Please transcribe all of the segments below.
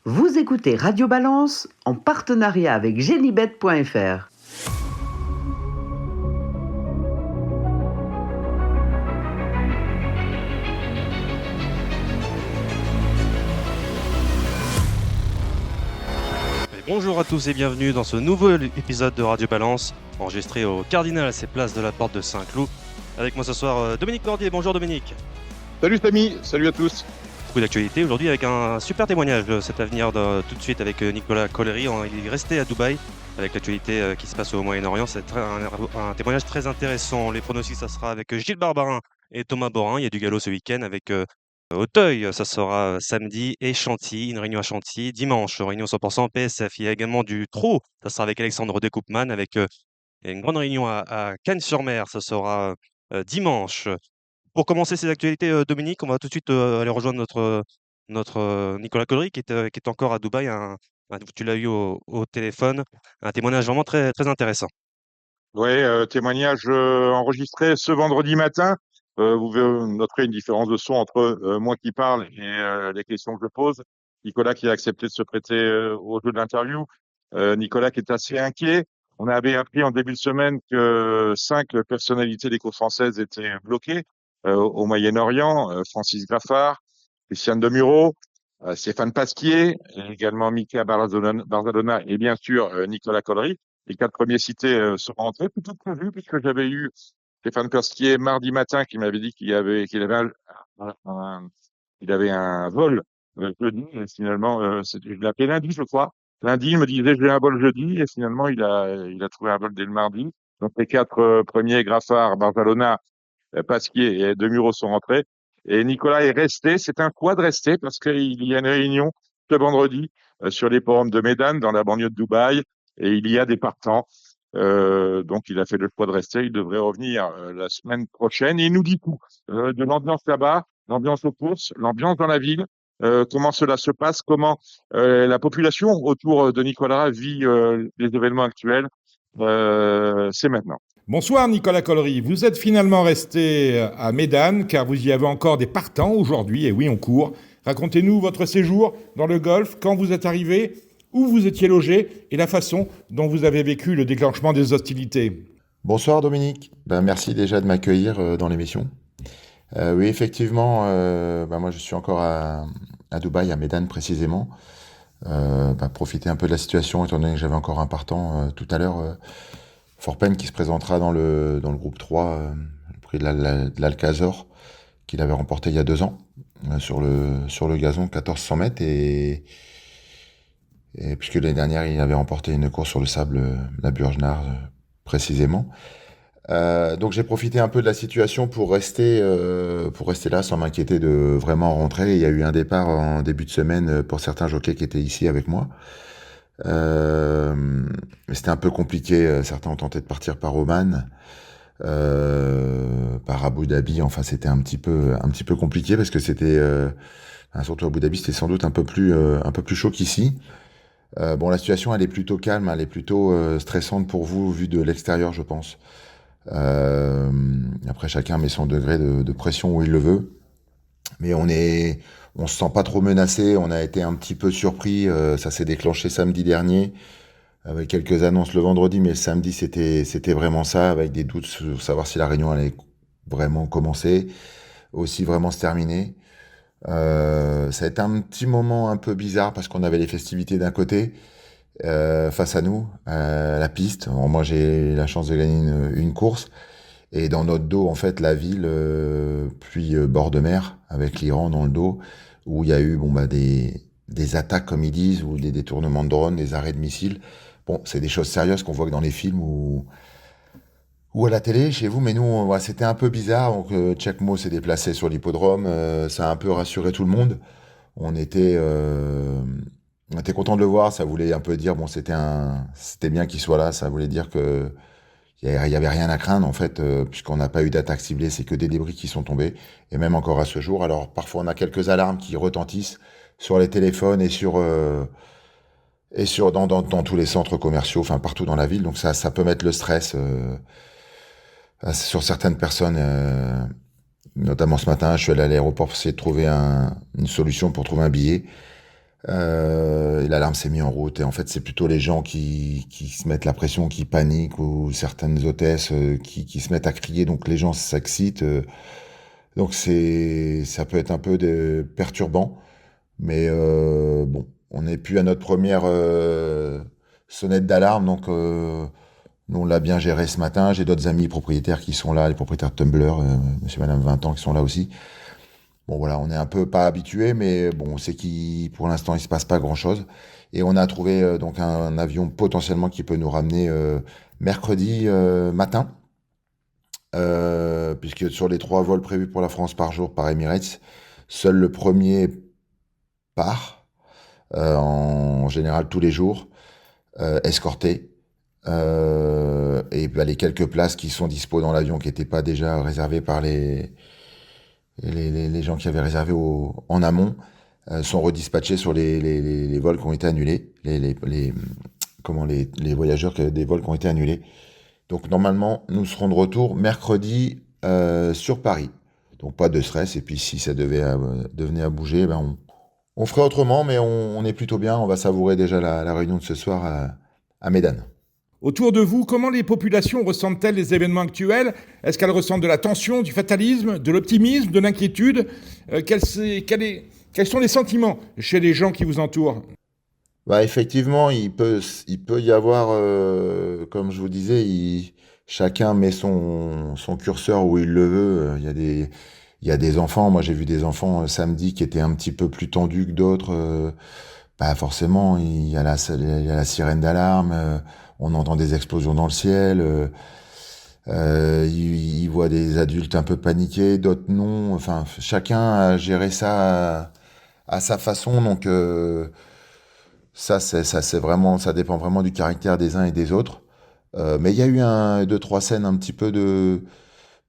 Vous écoutez Radio Balance en partenariat avec Genibet.fr. Bonjour à tous et bienvenue dans ce nouvel épisode de Radio Balance, enregistré au Cardinal, c'est place de la Porte de Saint-Cloud. Avec moi ce soir, Dominique Cordier. Bonjour Dominique. Salut Samy, salut à tous. Beaucoup d'actualité aujourd'hui avec un super témoignage, c'est à venir tout de suite avec Nicolas Collery. Il est resté à Dubaï avec l'actualité qui se passe au Moyen-Orient. C'est un témoignage très intéressant. Les pronostics, ça sera avec Gilles Barbarin et Thomas Borin. Il y a du galop ce week-end avec Auteuil, ça sera samedi, et Chantilly, une réunion à Chantilly. Dimanche, réunion 100% PSF. Il y a également du trot, ça sera avec Alexandre Decoupman, avec une grande réunion à Cannes-sur-Mer, ça sera dimanche. Pour commencer ces actualités, Dominique, on va tout de suite aller rejoindre notre Nicolas Collery qui est encore à Dubaï. Tu l'as eu au téléphone, un témoignage vraiment très, très intéressant. Oui, témoignage enregistré ce vendredi matin. Vous noterez une différence de son entre moi qui parle et les questions que je pose. Nicolas qui a accepté de se prêter au jeu de l'interview. Nicolas qui est assez inquiet. On avait appris en début de semaine que 5 personnalités des courses françaises étaient bloquées au Moyen-Orient. Francis Graffard, Christiane Demuro, Stéphane Pasquier, également Mika Barzalona et bien sûr Nicolas Collery. Les 4 premiers cités sont rentrés plutôt que prévu, puisque j'avais eu Stéphane Pesquier mardi matin qui m'avait dit qu'il avait un vol jeudi. Et finalement, je l'ai appelé lundi, je crois. Lundi, il me disait j'ai un vol jeudi, et finalement, il a trouvé un vol dès le mardi. Donc les 4 premiers, Graffard, Barzalona, Pasquier et Demuro sont rentrés. Et Nicolas est resté. C'est un choix de rester parce qu'il y a une réunion ce vendredi sur l'hippodrome de Médane, dans la banlieue de Dubaï, et il y a des partants. Donc il a fait le choix de rester. Il devrait revenir la semaine prochaine. Et il nous dit tout de l'ambiance là-bas, l'ambiance aux courses, l'ambiance dans la ville, comment cela se passe, comment la population autour de Nicolas vit les événements actuels. C'est maintenant. Bonsoir Nicolas Collery, vous êtes finalement resté à Médane car vous y avez encore des partants aujourd'hui, et oui on court. Racontez-nous votre séjour dans le Golfe, quand vous êtes arrivé, où vous étiez logé et la façon dont vous avez vécu le déclenchement des hostilités. Bonsoir Dominique, merci déjà de m'accueillir dans l'émission. Oui effectivement, moi je suis encore à Dubaï, à Médane précisément. Profiter un peu de la situation étant donné que j'avais encore un partant tout à l'heure. Fort Peine qui se présentera dans le groupe 3, le prix de l'Alcazor, qu'il avait remporté il y a 2 ans, sur le gazon 1400 mètres, et puisque l'année dernière il avait remporté une course sur le sable, la Burgenard précisément. Donc j'ai profité un peu de la situation pour rester là sans m'inquiéter de vraiment rentrer. Il y a eu un départ en début de semaine pour certains jockeys qui étaient ici avec moi. C'était un peu compliqué. Certains ont tenté de partir par Oman, par Abu Dhabi. Enfin, c'était un petit peu compliqué parce que c'était, surtout Abu Dhabi, c'était sans doute un peu plus chaud qu'ici. La situation, elle est plutôt calme, elle est plutôt stressante pour vous vu de l'extérieur, je pense. Après, chacun met son degré de pression où il le veut. Mais on se sent pas trop menacé, on a été un petit peu surpris, ça s'est déclenché samedi dernier, avec quelques annonces le vendredi, mais le samedi c'était vraiment ça, avec des doutes sur savoir si la réunion allait vraiment commencer, aussi vraiment se terminer. Ça a été un petit moment un peu bizarre, parce qu'on avait les festivités d'un côté, face à nous, la piste. Alors, moi j'ai la chance de gagner une course, et dans notre dos, en fait, la ville, puis bord de mer, avec l'Iran dans le dos, où il y a eu des attaques, comme ils disent, ou des détournements de drones, des arrêts de missiles. Bon, c'est des choses sérieuses qu'on voit que dans les films ou à la télé, chez vous, mais nous, c'était un peu bizarre. Donc, Tchekmo s'est déplacé sur l'hippodrome, ça a un peu rassuré tout le monde. On était content de le voir, ça voulait un peu dire, c'était bien qu'il soit là, ça voulait dire que il y avait rien à craindre, en fait, puisqu'on n'a pas eu d'attaque ciblée, c'est que des débris qui sont tombés, et même encore à ce jour. Alors parfois on a quelques alarmes qui retentissent sur les téléphones et dans tous les centres commerciaux, enfin partout dans la ville, donc ça peut mettre le stress sur certaines personnes. Notamment ce matin, je suis allé à l'aéroport pour essayer de trouver une solution pour trouver un billet. et l'alarme s'est mise en route. Et en fait, c'est plutôt les gens qui se mettent la pression, qui paniquent, ou certaines hôtesses qui se mettent à crier, donc les gens s'excitent. Donc ça peut être un peu perturbant. Mais bon, on n'est plus à notre première sonnette d'alarme, donc nous on l'a bien géré ce matin. J'ai d'autres amis propriétaires qui sont là, les propriétaires de Tumblr, monsieur et madame 20 ans qui sont là aussi. Bon voilà, on est un peu pas habitué, mais bon, on sait pour l'instant il se passe pas grand-chose. Et on a trouvé donc un avion potentiellement qui peut nous ramener mercredi matin, puisque sur les 3 vols prévus pour la France par jour par Emirates, seul le premier part, en général tous les jours, escorté. Et bah, les quelques places qui sont dispo dans l'avion qui n'étaient pas déjà réservées par les gens qui avaient réservé en amont sont redispatchés sur les vols qui ont été annulés, les voyageurs des vols qui ont été annulés. Donc normalement, nous serons de retour mercredi sur Paris. Donc pas de stress, et puis si ça devenait à bouger, ben on ferait autrement, mais on est plutôt bien. On va savourer déjà la réunion de ce soir à Médane. Autour de vous, comment les populations ressentent-elles les événements actuels? Est-ce qu'elles ressentent de la tension, du fatalisme, de l'optimisme, de l'inquiétude? Quels sont les sentiments chez les gens qui vous entourent? Bah, effectivement, il peut y avoir, comme je vous disais, chacun met son curseur où il le veut. Il y a des enfants, moi j'ai vu des enfants samedi qui étaient un petit peu plus tendus que d'autres. Bah forcément, il y a la sirène d'alarme, on entend des explosions dans le ciel, il voit des adultes un peu paniqués, d'autres non. Enfin, chacun a géré ça à sa façon, donc c'est vraiment, ça dépend vraiment du caractère des uns et des autres. Mais il y a eu 2, 3 scènes un petit peu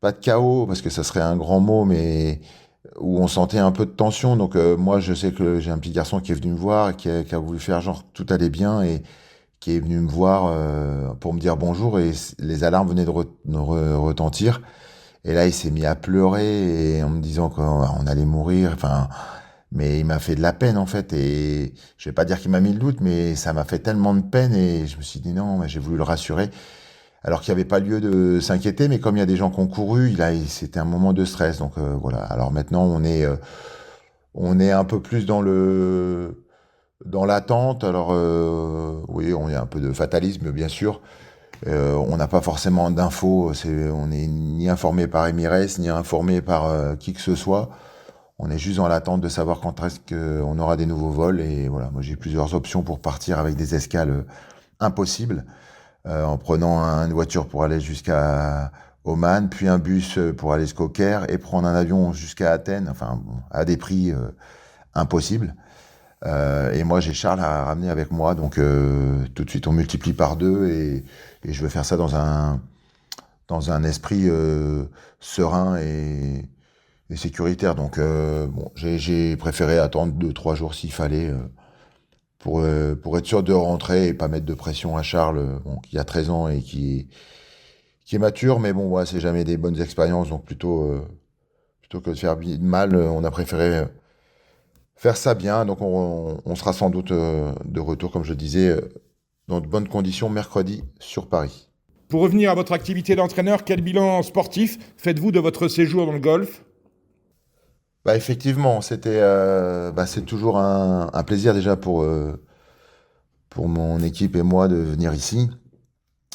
pas de chaos, parce que ça serait un grand mot, mais où on sentait un peu de tension. Donc moi, je sais que j'ai un petit garçon qui est venu me voir, qui a voulu faire genre tout allait bien, et qui est venu me voir pour me dire bonjour, et les alarmes venaient de retentir. Et là, il s'est mis à pleurer, et en me disant qu'on allait mourir. Enfin, mais il m'a fait de la peine en fait, et je vais pas dire qu'il m'a mis le doute, mais ça m'a fait tellement de peine, et je me suis dit non, mais j'ai voulu le rassurer. Alors qu'il n'y avait pas lieu de s'inquiéter, mais comme il y a des gens qui ont couru, c'était un moment de stress. Donc voilà. Alors maintenant, on est un peu plus dans l'attente. Alors oui, on y a un peu de fatalisme, bien sûr. On n'a pas forcément d'infos. On n'est ni informé par Emirates, ni informé par qui que ce soit. On est juste dans l'attente de savoir quand est-ce qu'on aura des nouveaux vols. Et voilà, moi j'ai plusieurs options pour partir avec des escales impossibles. En prenant une voiture pour aller jusqu'à Oman, puis un bus pour aller jusqu'au Caire, et prendre un avion jusqu'à Athènes, enfin bon, à des prix impossibles. Et moi j'ai Charles à ramener avec moi, donc tout de suite on multiplie par 2, et je veux faire ça dans un esprit serein et sécuritaire. Donc bon, j'ai préféré attendre 2, 3 jours s'il fallait. Pour être sûr de rentrer et pas mettre de pression à Charles, qui a 13 ans et qui est mature, mais bon, ouais, c'est jamais des bonnes expériences, donc plutôt que de faire mal, on a préféré faire ça bien. Donc on sera sans doute de retour, comme je disais, dans de bonnes conditions mercredi sur Paris. Pour revenir à votre activité d'entraîneur, quel bilan sportif faites-vous de votre séjour dans le Golfe? Bah effectivement, c'est toujours un plaisir déjà pour mon équipe et moi de venir ici.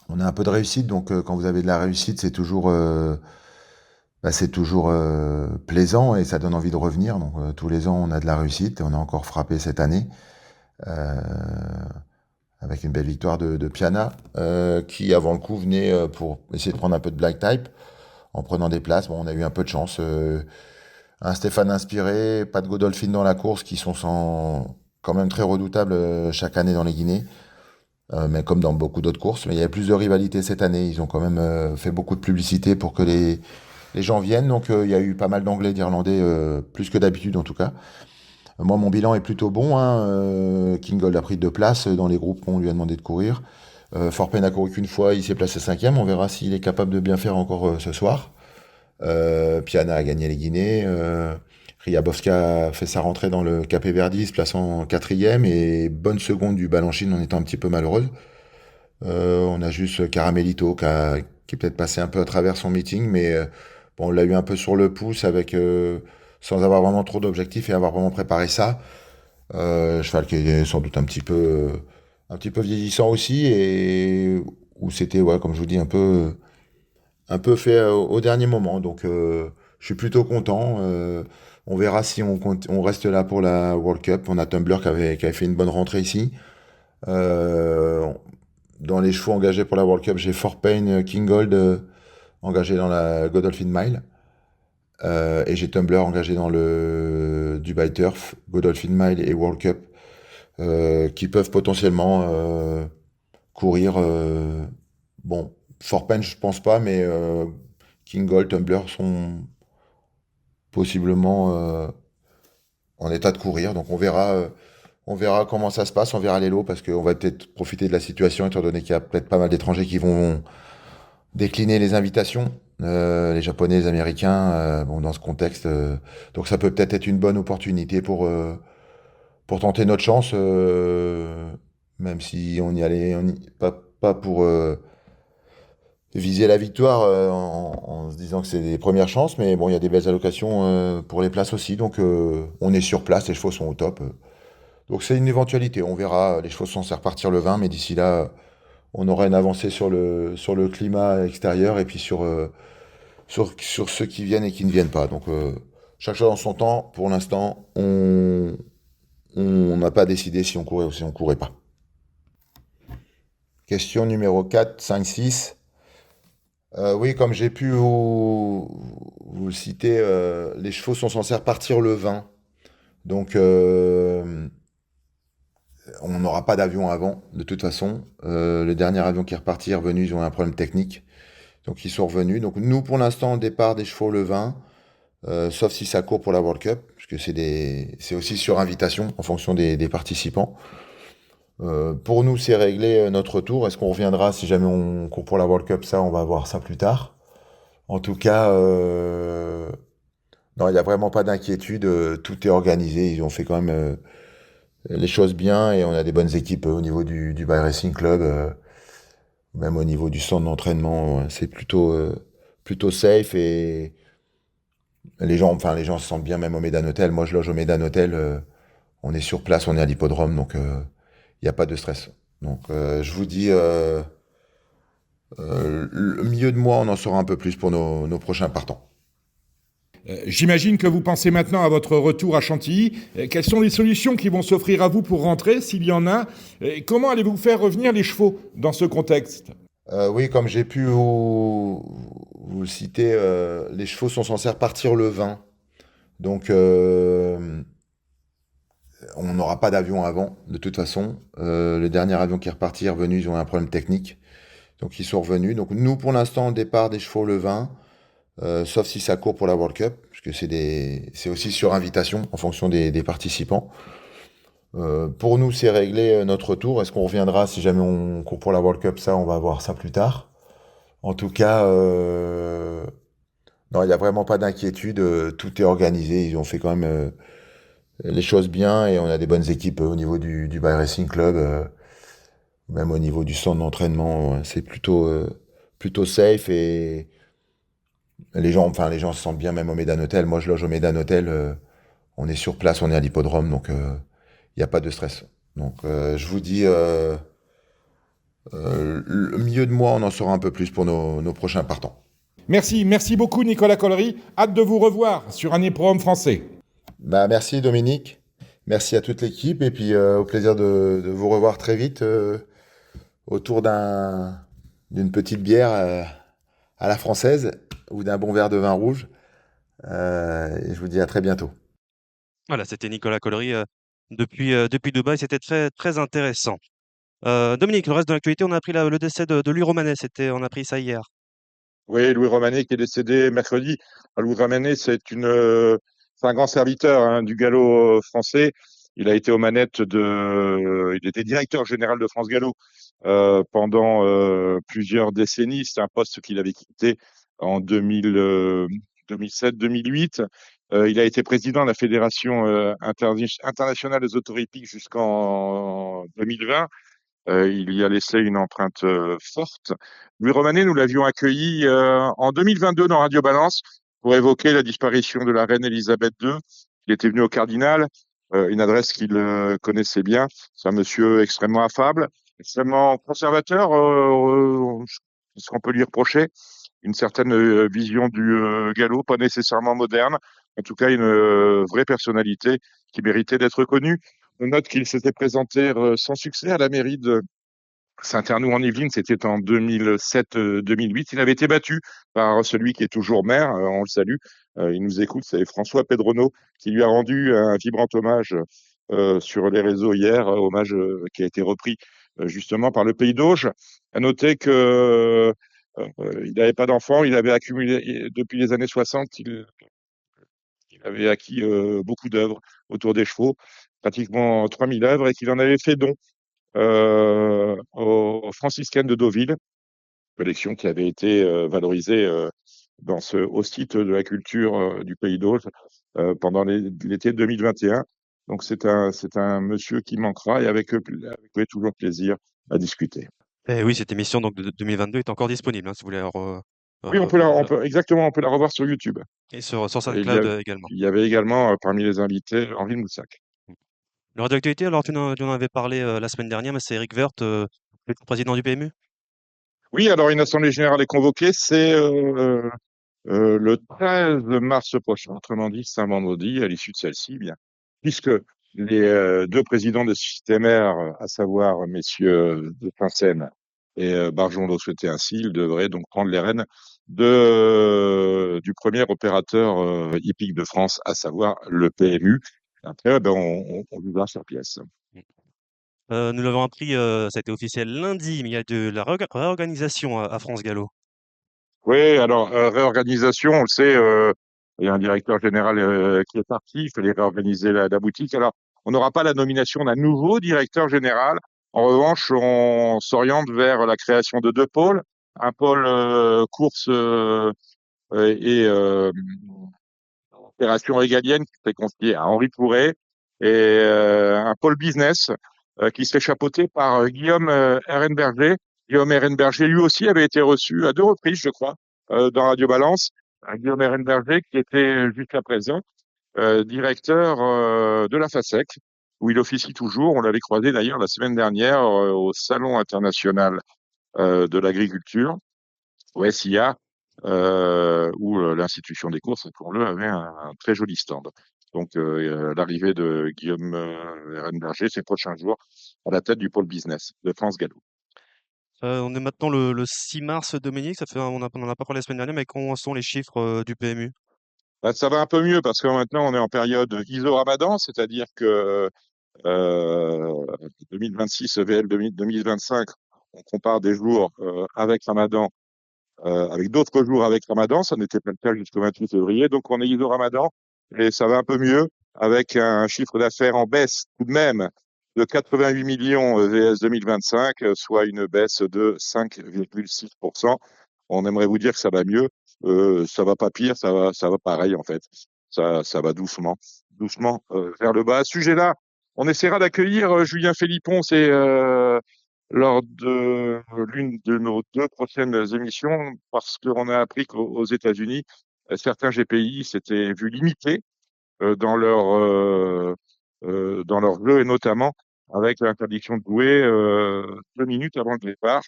On a un peu de réussite, donc quand vous avez de la réussite, c'est toujours plaisant, et ça donne envie de revenir. Donc tous les ans, on a de la réussite, et on a encore frappé cette année avec une belle victoire de Piana, qui avant le coup venait pour essayer de prendre un peu de black type en prenant des places. Bon, on a eu un peu de chance. Un Stéphane inspiré, pas de Godolphin dans la course, qui sont quand même très redoutables chaque année dans les Guinées, mais comme dans beaucoup d'autres courses. Mais il y a plus de rivalité cette année. Ils ont quand même fait beaucoup de publicité pour que les gens viennent. Donc il y a eu pas mal d'Anglais, d'Irlandais, plus que d'habitude en tout cas. Moi, mon bilan est plutôt bon. Kingold a pris 2 places dans les groupes qu'on lui a demandé de courir. Forpen a couru qu'une fois, il s'est placé 5e. On verra s'il est capable de bien faire encore ce soir. Piana a gagné les Guinées. Ryabowska fait sa rentrée dans le Cape Verdi, se plaçant quatrième et bonne seconde du Balanchine en étant un petit peu malheureuse. On a juste Caramelito qui est peut-être passé un peu à travers son meeting, mais bon, on l'a eu un peu sur le pouce sans avoir vraiment trop d'objectifs et avoir vraiment préparé ça. Cheval qui est sans doute un petit peu vieillissant aussi et où c'était, ouais, comme je vous dis, un peu fait au dernier moment. Donc, je suis plutôt content. On verra si on reste là pour la World Cup. On a Tumblr qui avait fait une bonne rentrée ici. Euh, Dans les chevaux engagés pour la World Cup, j'ai Fort Payne King Gold engagé dans la Godolphin Mile. Et j'ai Tumblr engagé dans le Dubai Turf, Godolphin Mile et World Cup, qui peuvent potentiellement courir. Bon, Fort Payne, je pense pas, mais King Gold, Tumblr sont possiblement en état de courir. Donc on verra comment ça se passe, on verra les lots, parce qu'on va peut-être profiter de la situation, étant donné qu'il y a peut-être pas mal d'étrangers qui vont décliner les invitations, les Japonais, les Américains, bon, dans ce contexte. Donc ça peut peut-être être une bonne opportunité pour tenter notre chance, même si on y allait, pas pour viser la victoire en se disant que c'est les premières chances, mais bon, il y a des belles allocations pour les places aussi, donc on est sur place, les chevaux sont au top. Donc c'est une éventualité, on verra, les chevaux sont censés repartir le 20, mais d'ici là, on aura une avancée sur le climat extérieur et puis sur ceux qui viennent et qui ne viennent pas. Donc chaque chose en son temps, pour l'instant, on n'a pas décidé si on courait ou si on courait pas. Question numéro 4, 5, 6. Oui, comme j'ai pu vous le citer, les chevaux sont censés repartir le 20. Donc, on n'aura pas d'avion avant, de toute façon. Le dernier avion qui est reparti est revenu, ils ont eu un problème technique. Donc, ils sont revenus. Donc, nous, pour l'instant, au départ des chevaux le 20, sauf si ça court pour la World Cup, parce que c'est aussi sur invitation, en fonction des participants. Pour nous, c'est réglé notre tour. Est-ce qu'on reviendra si jamais on court pour la World Cup? Ça, on va voir ça plus tard. En tout cas, non, il n'y a vraiment pas d'inquiétude. Tout est organisé. Ils ont fait quand même les choses bien et on a des bonnes équipes au niveau du Dubai Racing Club, même au niveau du centre d'entraînement. C'est plutôt safe et les gens se sentent bien même au Medan Hotel. Moi, je loge au Medan Hotel. On est sur place, on est à l'hippodrome, donc il n'y a pas de stress. Donc, je vous dis, le milieu de mois, on en saura un peu plus pour nos prochains partants. J'imagine que vous pensez maintenant à votre retour à Chantilly. Quelles sont les solutions qui vont s'offrir à vous pour rentrer, s'il y en a? Et comment allez-vous faire revenir les chevaux dans ce contexte? Oui, comme j'ai pu vous le citer, les chevaux sont censés repartir le 20. Donc, on n'aura pas d'avion avant, de toute façon. Le dernier avion qui est reparti est revenu, ils ont eu un problème technique. Donc, ils sont revenus. Donc, nous, pour l'instant, au départ des chevaux le 20, sauf si ça court pour la World Cup, parce que c'est aussi sur invitation, en fonction des participants. Pour nous, c'est réglé notre tour. Est-ce qu'on reviendra si jamais on court pour la World Cup? Ça, on va voir ça plus tard. En tout cas, non, il n'y a vraiment pas d'inquiétude. Tout est organisé. Ils ont fait quand même les choses bien et on a des bonnes équipes au niveau du Dubai Racing Club, même au niveau du centre d'entraînement. C'est plutôt safe et les gens se sentent bien même au Medan Hotel. Moi, je loge au Medan Hotel. On est sur place, on est à l'hippodrome, donc il n'y a pas de stress. Donc, je vous dis, le milieu de mois, on en saura un peu plus pour nos prochains partants. Merci beaucoup Nicolas Collery. Hâte de vous revoir sur un hippodrome français. Bah, merci Dominique, merci à toute l'équipe et puis au plaisir de vous revoir très vite autour d'une petite bière à la française ou d'un bon verre de vin rouge. Et je vous dis à très bientôt. Voilà, c'était Nicolas Collery depuis Dubaï. C'était très, très intéressant. Dominique, le reste de l'actualité, on a appris le décès de Louis Romanet. On a appris ça hier. Oui, Louis Romanet qui est décédé mercredi. Louis Romanet, c'est un grand serviteur hein, du galop français. Il a été aux manettes il était directeur général de France Gallo pendant plusieurs décennies. C'est un poste qu'il avait quitté en 2007-2008. Il a été président de la Fédération internationale des auto-hippiques jusqu'en 2020. Il y a laissé une empreinte forte. Louis Romanet, nous l'avions accueilli en 2022 dans Radio Balance pour évoquer la disparition de la reine Elisabeth II. Il était venu au Cardinal, une adresse qu'il connaissait bien. C'est un monsieur extrêmement affable, extrêmement conservateur, ce qu'on peut lui reprocher. Une certaine vision du galop, pas nécessairement moderne, en tout cas une vraie personnalité qui méritait d'être connue. On note qu'il s'était présenté sans succès à la mairie de Saint-Arnoux en Yvelines, c'était en 2007-2008. Il avait été battu par celui qui est toujours maire, on le salue, il nous écoute, c'est François Pedrono, qui lui a rendu un vibrant hommage sur les réseaux hier, hommage qui a été repris justement par le Pays d'Auge. À noter que il n'avait pas d'enfant, il avait accumulé, depuis les années 60, il avait acquis beaucoup d'œuvres autour des chevaux, pratiquement 3000 œuvres, et qu'il en avait fait don aux franciscaines de Deauville, collection qui avait été valorisée au site de la culture du Pays d'Auge pendant l'été 2021. Donc c'est un monsieur qui manquera et avec lui toujours plaisir à discuter. Et oui, cette émission donc de 2022 est encore disponible, hein, si vous voulez Oui, exactement, on peut la revoir sur YouTube. et sur Et SoundCloud également. il y avait également parmi les invités Henri Moussac. Le radioactualité, alors tu en avais parlé la semaine dernière, mais c'est Eric Woerth, le président du PMU? Oui, alors une assemblée générale est convoquée, c'est le 13 mars prochain, autrement dit, c'est un vendredi, à l'issue de celle-ci, bien, puisque les deux présidents de Système R, à savoir messieurs de Pincène et Barjon l'ont souhaité ainsi, ils devraient donc prendre les rênes du premier opérateur hippique de France, à savoir le PMU. Après, on jugera sur pièce. Nous l'avons appris, ça a été officiel lundi, mais il y a de la réorganisation à France Gallo. Oui, alors réorganisation, on le sait, il y a un directeur général qui est parti, il fallait réorganiser la boutique. Alors, on n'aura pas la nomination d'un nouveau directeur général. En revanche, on s'oriente vers la création de deux pôles, un pôle course et opération régalienne qui serait confié à Henri Pourret et un pôle business qui serait chapeauté par Guillaume Ehrenberger. Guillaume Ehrenberger, lui aussi, avait été reçu à 2 reprises, je crois, dans Radio Balance. Guillaume Ehrenberger, qui était jusqu'à présent directeur de la FASEC, où il officie toujours. On l'avait croisé d'ailleurs la semaine dernière au Salon international de l'agriculture, au SIA, où l'institution des courses, pour le avait un très joli stand. Donc, l'arrivée de Guillaume Ehrenberger ces prochains jours à la tête du pôle business de France Gallo. On est maintenant le 6 mars, Dominique, on n'en a pas parlé la semaine dernière, mais comment sont les chiffres du PMU? Bah, ça va un peu mieux parce que maintenant on est en période ISO-Ramadan, c'est-à-dire que 2026 VL 2025, on compare des jours avec Ramadan, avec d'autres jours avec Ramadan. Ça n'était pas le cas jusqu'au 28 février. Donc on est ISO-Ramadan et ça va un peu mieux avec un chiffre d'affaires en baisse tout de même de 88 millions VS 2025, soit une baisse de 5,6%. On aimerait vous dire que ça va mieux. Ça va pas pire, ça va pareil en fait. Ça va doucement vers le bas. À ce sujet-là, on essaiera d'accueillir Julien Philippon, c'est lors de l'une de nos 2 prochaines émissions, parce qu'on a appris qu'aux États-Unis, certains GPI s'étaient vus limités dans leur jeu, et notamment avec l'interdiction de jouer 2 minutes avant le départ,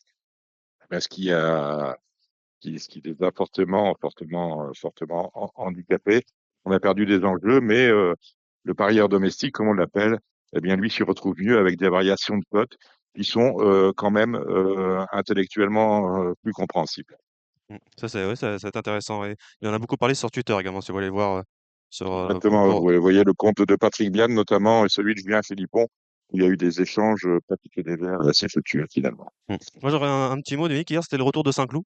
ce qui les a fortement handicapés. On a perdu des enjeux, mais le parieur domestique, comme on l'appelle, eh bien lui s'y retrouve mieux avec des variations de cotes qui sont quand même intellectuellement plus compréhensibles. Ça, c'est ouais, ça c'est intéressant. Et il en a beaucoup parlé sur Twitter également, si vous voulez voir Exactement, vous voyez le compte de Patrick Biane notamment et celui de Julien Philippon, où il y a eu des échanges particulièrement assez fructueux finalement. Moi, j'aurais un petit mot, Dominique. Hier, c'était le retour de Saint-Cloud.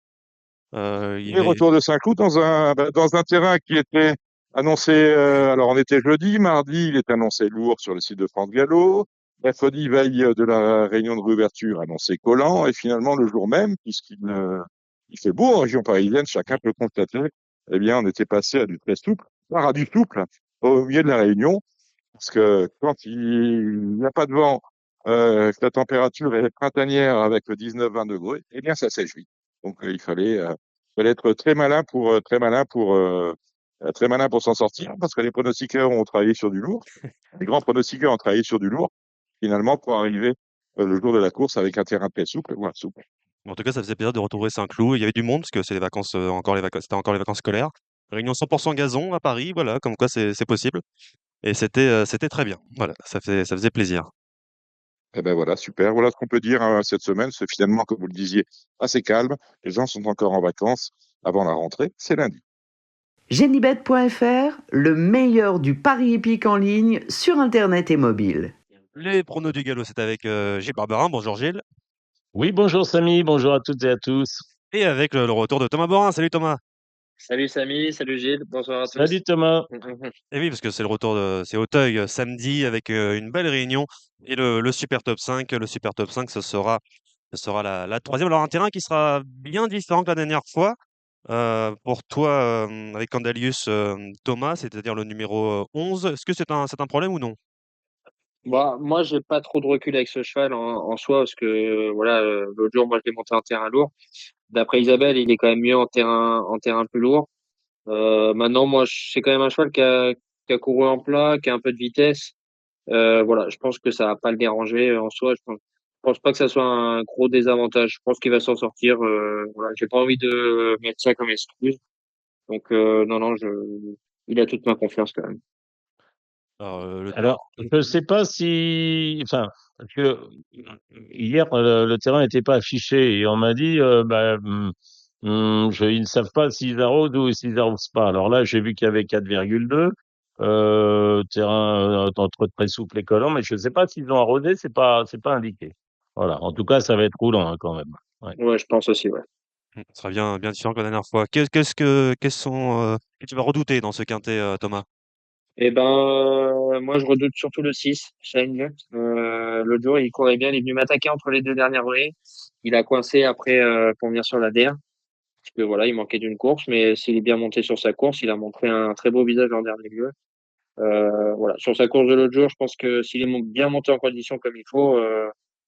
Et retour de Saint-Cloud dans un terrain qui était annoncé, alors on était jeudi, mardi, il est annoncé lourd sur le site de France Gallo. Mercredi, veille de la réunion de réouverture, annoncé collant. Et finalement, le jour même, il fait beau en région parisienne, chacun peut constater, eh bien, on était passé à du très souple. part à du souple au milieu de la Réunion, parce que quand il n'y a pas de vent, que la température est printanière avec 19-20 degrés, eh bien, ça sèche vite. Donc, fallait être très malin pour s'en sortir, parce que les pronostiqueurs ont travaillé sur du lourd. Les grands pronostiqueurs ont travaillé sur du lourd, finalement, pour arriver le jour de la course avec un terrain très souple, ou un souple. En tout cas, ça faisait plaisir de retrouver Saint-Cloud. Il y avait du monde parce que c'est les vacances, c'était encore les vacances scolaires. Réunion 100% gazon à Paris, voilà, comme quoi c'est possible. Et c'était très bien. Voilà, ça faisait plaisir. Eh ben voilà, super. Voilà ce qu'on peut dire cette semaine. C'est finalement, comme vous le disiez, assez calme. Les gens sont encore en vacances avant la rentrée. C'est lundi. Genibet.fr, le meilleur du pari hippique en ligne sur Internet et mobile. Les pronos du galop, c'est avec Gilles Barberin. Bonjour Gilles. Oui, bonjour Samy, bonjour à toutes et à tous. Et avec le retour de Thomas Borin. Salut Thomas. Salut Samy, salut Gilles, bonsoir à tous. Salut Thomas. Et oui, parce que c'est le retour c'est Auteuil samedi avec une belle réunion et le Super Top 5. Le Super Top 5, ce sera la troisième. Alors un terrain qui sera bien différent que la dernière fois. Pour toi, avec Candelius, Thomas, c'est-à-dire le numéro 11, est-ce que c'est un problème ou non? Bah, moi, j'ai pas trop de recul avec ce cheval en soi, parce que voilà, l'autre jour, moi, je l'ai monté en terrain lourd. D'après Isabelle, il est quand même mieux en terrain plus lourd. Maintenant, moi, c'est quand même un cheval qui a couru en plat, qui a un peu de vitesse. Voilà, je pense que ça va pas le déranger en soi. Je pense pas que ça soit un gros désavantage. Je pense qu'il va s'en sortir. Voilà, j'ai pas envie de mettre ça comme excuse. Donc non, non, il a toute ma confiance quand même. Alors, le Alors, je sais pas si, enfin, parce que hier le terrain n'était pas affiché et on m'a dit, ils ne savent pas s'ils arrosent ou s'ils arrosent pas. Alors là, j'ai vu qu'il y avait 4,2, terrain entre très souple et collant, mais je sais pas s'ils ont arrosé, c'est pas indiqué. Voilà. En tout cas, ça va être roulant hein, quand même. Ouais. Ouais, je pense aussi, ouais. ce sera bien différent que la dernière fois. Que tu vas redouter dans ce quintet, Thomas? Eh ben, moi, je redoute surtout le 6, Shane. L'autre jour, il courait bien, il est venu m'attaquer entre les deux dernières volées. Il a coincé après pour venir sur la DER, parce que voilà, il manquait d'une course, mais s'il est bien monté sur sa course, il a montré un très beau visage en dernier lieu. Voilà, sur sa course de l'autre jour, je pense que s'il est bien monté en condition comme il faut,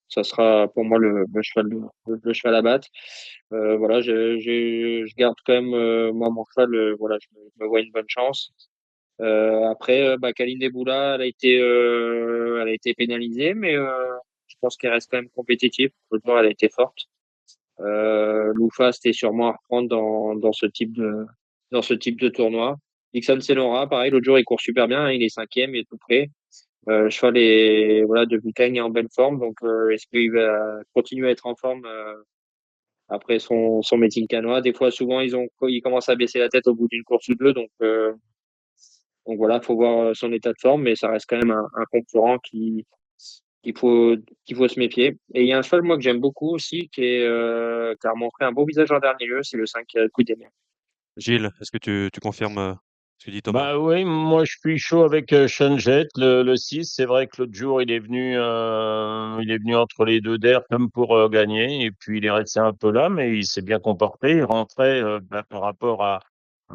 ça sera pour moi le cheval à battre. Voilà, je garde quand même moi mon cheval, voilà, je me vois une bonne chance. Après, Kaline Deboula, elle a été pénalisée, mais je pense qu'elle reste quand même compétitive. L'autre jour, elle a été forte. Loufa, c'était sûrement à reprendre dans ce type de tournoi. Dixon Senora, pareil, l'autre jour, il court super bien, hein, il est cinquième, il est tout près. Le cheval est, voilà, de Bretagne est en belle forme, donc est-ce qu'il va continuer à être en forme après son meeting canois? Des fois, souvent, ils commencent à baisser la tête au bout d'une course ou deux, donc voilà, faut voir son état de forme, mais ça reste quand même un concurrent qu'il faut, qu'il faut se méfier. Et il y a un cheval, moi, que j'aime beaucoup aussi, qui a montré un beau visage en dernier lieu, c'est le 5 Coup des Mers. Gilles, est-ce que tu confirmes ce que dit Thomas? Bah oui, moi je suis chaud avec Sean Jett, le 6. C'est vrai que l'autre jour il est venu entre les deux d'air comme pour gagner et puis il est resté un peu là, mais il s'est bien comporté. Il rentrait par rapport à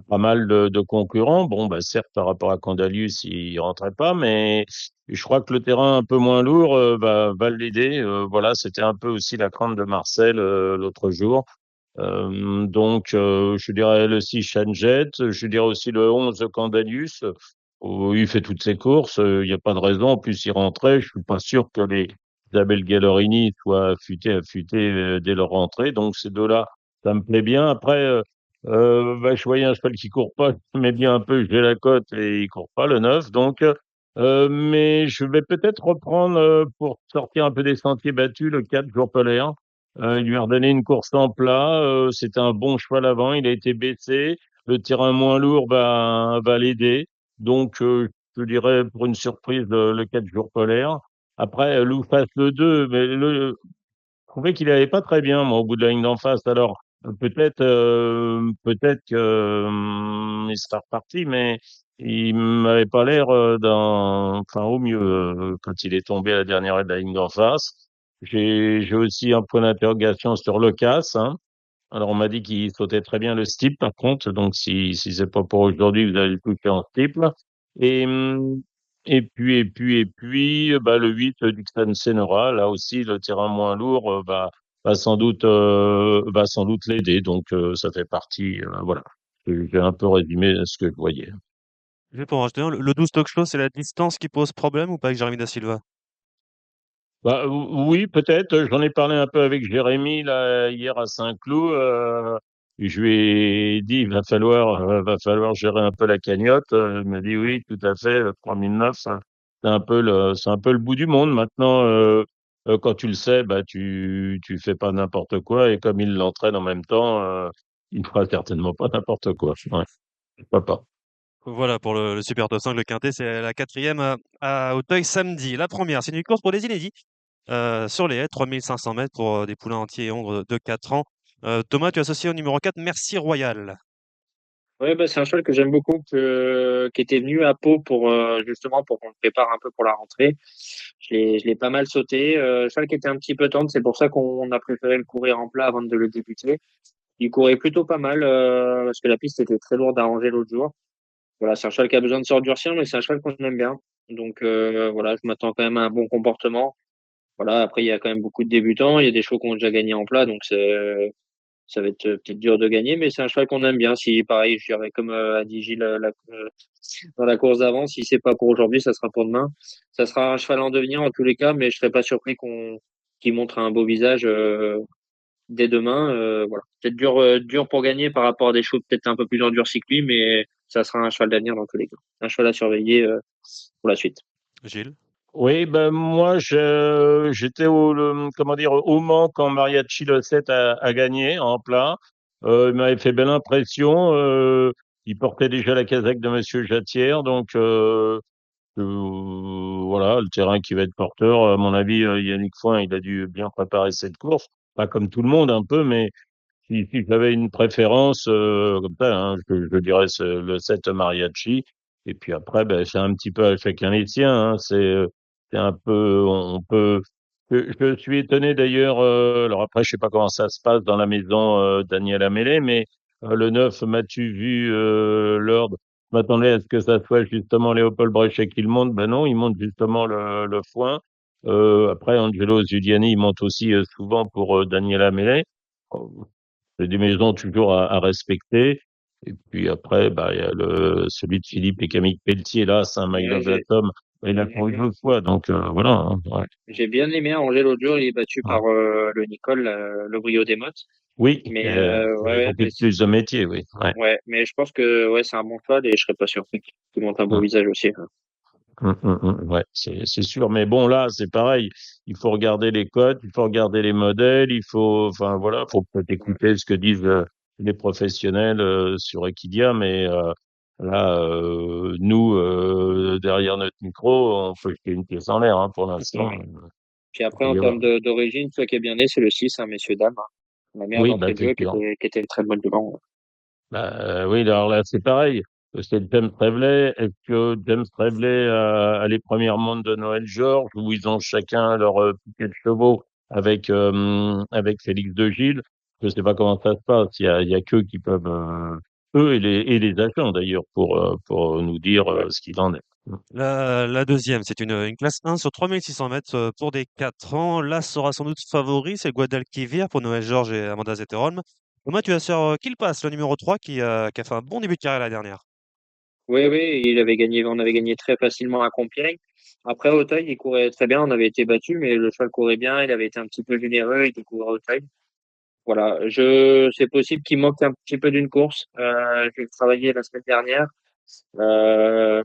pas mal de concurrents. Bon, bah certes par rapport à Candalius, il rentrait pas, mais je crois que le terrain un peu moins lourd va l'aider. Voilà, c'était un peu aussi la crainte de Marcel l'autre jour. Donc, je dirais le 6 Shanjet, je dirais aussi le 11 Candelius, où il fait toutes ses courses, il n'y a pas de raison, en plus il rentrait, je suis pas sûr que les Isabelle Gallorini soient affûtés dès leur rentrée, donc ces deux-là, ça me plaît bien. Après, je voyais un cheval qui court pas, mais bien un peu, j'ai la cote et il court pas, le 9, donc, mais je vais peut-être reprendre, pour sortir un peu des sentiers battus, le 4 Jour Polaire. Il lui a redonné une course en plat. C'était un bon cheval avant. Il a été baissé. Le terrain moins lourd va l'aider. Donc, je dirais pour une surprise le 4 jours polaire. Après, Lou Fast le 2, mais je trouvais qu'il allait pas très bien, moi, au bout de la ligne d'en face. Alors, peut-être que il sera reparti, mais il m'avait pas l'air enfin, au mieux quand il est tombé à la dernière de la ligne d'en face. J'ai aussi un point d'interrogation sur Locas, hein. Alors, on m'a dit qu'il sautait très bien le steeple, par contre. Donc, si c'est pas pour aujourd'hui, vous allez le toucher en steeple. Et, bah, le 8, Dixon Senora, là aussi, le terrain moins lourd, va sans doute l'aider. Donc, ça fait partie, voilà. J'ai un peu résumé ce que je voyais. Juste pour en rajouter un, le 12 Talk Show, c'est la distance qui pose problème ou pas avec Jérémy Da Silva? Bah, oui, peut-être. J'en ai parlé un peu avec Jérémy là hier à Saint-Cloud. Je lui ai dit va falloir gérer un peu la cagnotte. Il m'a dit oui, tout à fait. 3009, c'est un peu le bout du monde maintenant. Quand tu le sais, bah tu fais pas n'importe quoi. Et comme il l'entraîne en même temps, il ne fera certainement pas n'importe quoi. Ouais, pourquoi pas. Voilà pour le Super Top 5, le Quintet, c'est la quatrième à Auteuil samedi. La première, c'est une course pour des inédits sur les haies, 3500 mètres pour des poulains entiers et hongres de 4 ans. Thomas, tu es associé au numéro 4, Merci Royal. Ouais, bah, c'est un cheval que j'aime beaucoup, qui était venu à Pau pour justement pour qu'on le prépare un peu pour la rentrée. Je l'ai pas mal sauté. Cheval qui était un petit peu tendre, c'est pour ça qu'on a préféré le courir en plat avant de le débuter. Il courait plutôt pas mal parce que la piste était très lourde à ranger l'autre jour. Voilà, c'est un cheval qui a besoin de se redurcir, mais c'est un cheval qu'on aime bien. Donc voilà, je m'attends quand même à un bon comportement. Voilà, après il y a quand même beaucoup de débutants, il y a des chevaux qui ont déjà gagné en plat, donc ça va être peut-être dur de gagner, mais c'est un cheval qu'on aime bien. Si pareil, je dirais comme a dit Gilles dans la course d'avant, si c'est pas pour aujourd'hui, ça sera pour demain. Ça sera un cheval en devenir en tous les cas, mais je serais pas surpris qu'il montre un beau visage dès demain. Voilà, peut-être dur pour gagner par rapport à des chevaux peut-être un peu plus endurcis que lui, mais ça sera un cheval d'avenir dans tous les cas. Un cheval à surveiller pour la suite. Gilles? Oui, ben moi j'étais comment dire au Mans quand Mariachi Le 7 a gagné en plat. Il m'avait fait belle impression. Il portait déjà la casaque de Monsieur Jatière, donc voilà le terrain qui va être porteur. À mon avis, Yannick Foin, il a dû bien préparer cette course, pas comme tout le monde un peu, mais si j'avais une préférence comme ça, hein, je dirais le 7 Mariachi. Et puis après, ben, c'est un petit peu à chacun les siens. Hein, c'est un peu, on peut. Je suis étonné d'ailleurs. Alors après, je sais pas comment ça se passe dans la maison Daniel Amélé, mais le 9, m'as-tu vu, Lord? Je m'attendais à ce que ça soit justement Léopold Bréchet qui le monte. Ben non, il monte justement le foin. Après, Angelo Zuliani, il monte aussi souvent pour Daniel Amélé. C'est des maisons toujours à respecter. Et puis après, bah, il y a celui de Philippe et Camille Pelletier, là, Saint-Maï Ouais, Love Atom. Il a couru deux fois, donc voilà. Hein, ouais. j'ai bien aimé Angers l'autre jour, il est battu Ah. par le Nicole, le Brio des Mottes. Oui, Mais il avait ouais, beaucoup plus de métier, oui. Ouais. mais je pense que ouais, c'est un bon cheval et je serais pas surpris qu'il monte un beau Hum, visage aussi, hein. ouais, c'est sûr. Mais bon, là, c'est pareil. Il faut regarder les codes, il faut regarder les modèles, enfin voilà, faut peut-être Ouais. écouter ce que disent les professionnels sur Equidia, mais là, nous, derrière notre micro, on peut jeter une pièce en l'air, hein, pour l'instant. Ouais. Puis Il après, peut en y avoir. termes d'origine, celui qui est bien né, c'est le 6, hein, messieurs, dames, hein. La meilleure Oui, bah, d'entrée de c'est jeu sûr. qui était très bonne devant. Bah, oui, alors là, c'est pareil. C'est James Tremblay. Est-ce que James Tremblay a les premières montes de Noël Georges où ils ont chacun leur piquet de chevaux avec Félix de Gilles? Je sais pas comment ça se passe. Il y a qu'eux qui peuvent, eux et les agents d'ailleurs, pour nous dire ce qu'il en est. La deuxième, c'est une classe 1 sur 3600 mètres pour des 4 ans. Là sera sans doute favori, c'est Guadalquivir pour Noël Georges et Amanda Zetterholm. Thomas, tu as sur qui le passe, le numéro 3 qui a fait un bon début de carrière la dernière. Oui, oui, on avait gagné très facilement à Compiègne. Après, à Auteuil, il courait très bien, on avait été battu, mais le cheval courait bien, il avait été un petit peu généreux, il était couru à Auteuil. Voilà, c'est possible qu'il manque un petit peu d'une course. J'ai travaillé la semaine dernière. Euh,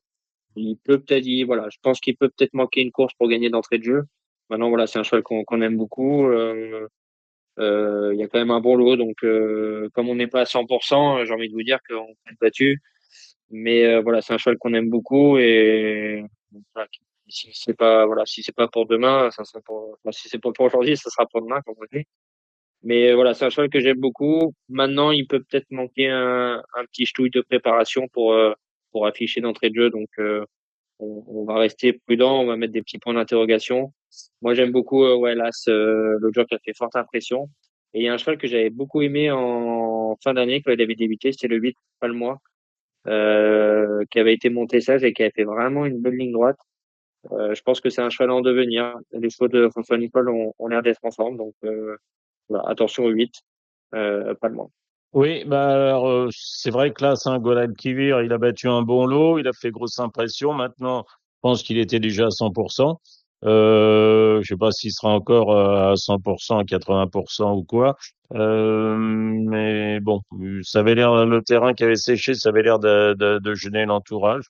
il peut peut-être, voilà, je pense qu'il peut peut-être manquer une course pour gagner d'entrée de jeu. Maintenant, voilà, c'est un cheval qu'on aime beaucoup. Il y a quand même un bon lot, donc comme on n'est pas à 100%, j'ai envie de vous dire qu'on peut être battu. Mais voilà, c'est un cheval qu'on aime beaucoup et voilà, si c'est pas pour demain, ça sera si c'est pas pour aujourd'hui, ça sera pour demain, comme on dit. Mais voilà, c'est un cheval que j'aime beaucoup. Maintenant, il peut peut-être manquer un petit ch'touille de préparation pour afficher d'entrée de jeu. Donc, on va rester prudent, on va mettre des petits points d'interrogation. Moi, j'aime beaucoup ouais, l'As, l'autre jour qui a fait forte impression. Et il y a un cheval que j'avais beaucoup aimé en fin d'année quand il avait débuté, c'était le 8 Palmois, qui avait été monté sage et qui avait fait vraiment une belle ligne droite. Je pense que c'est un cheval en devenir. Les chevaux de François Nicole ont l'air d'être en forme, donc voilà, attention au 8, Palmois. Oui, bah alors, c'est vrai que là, Saint-Golan Kivir, il a battu un bon lot, il a fait grosse impression. Maintenant, je pense qu'il était déjà à 100%. Je sais pas s'il sera encore à 100%, à 80% ou quoi. Mais bon, ça avait l'air, le terrain qui avait séché, ça avait l'air de gêner l'entourage.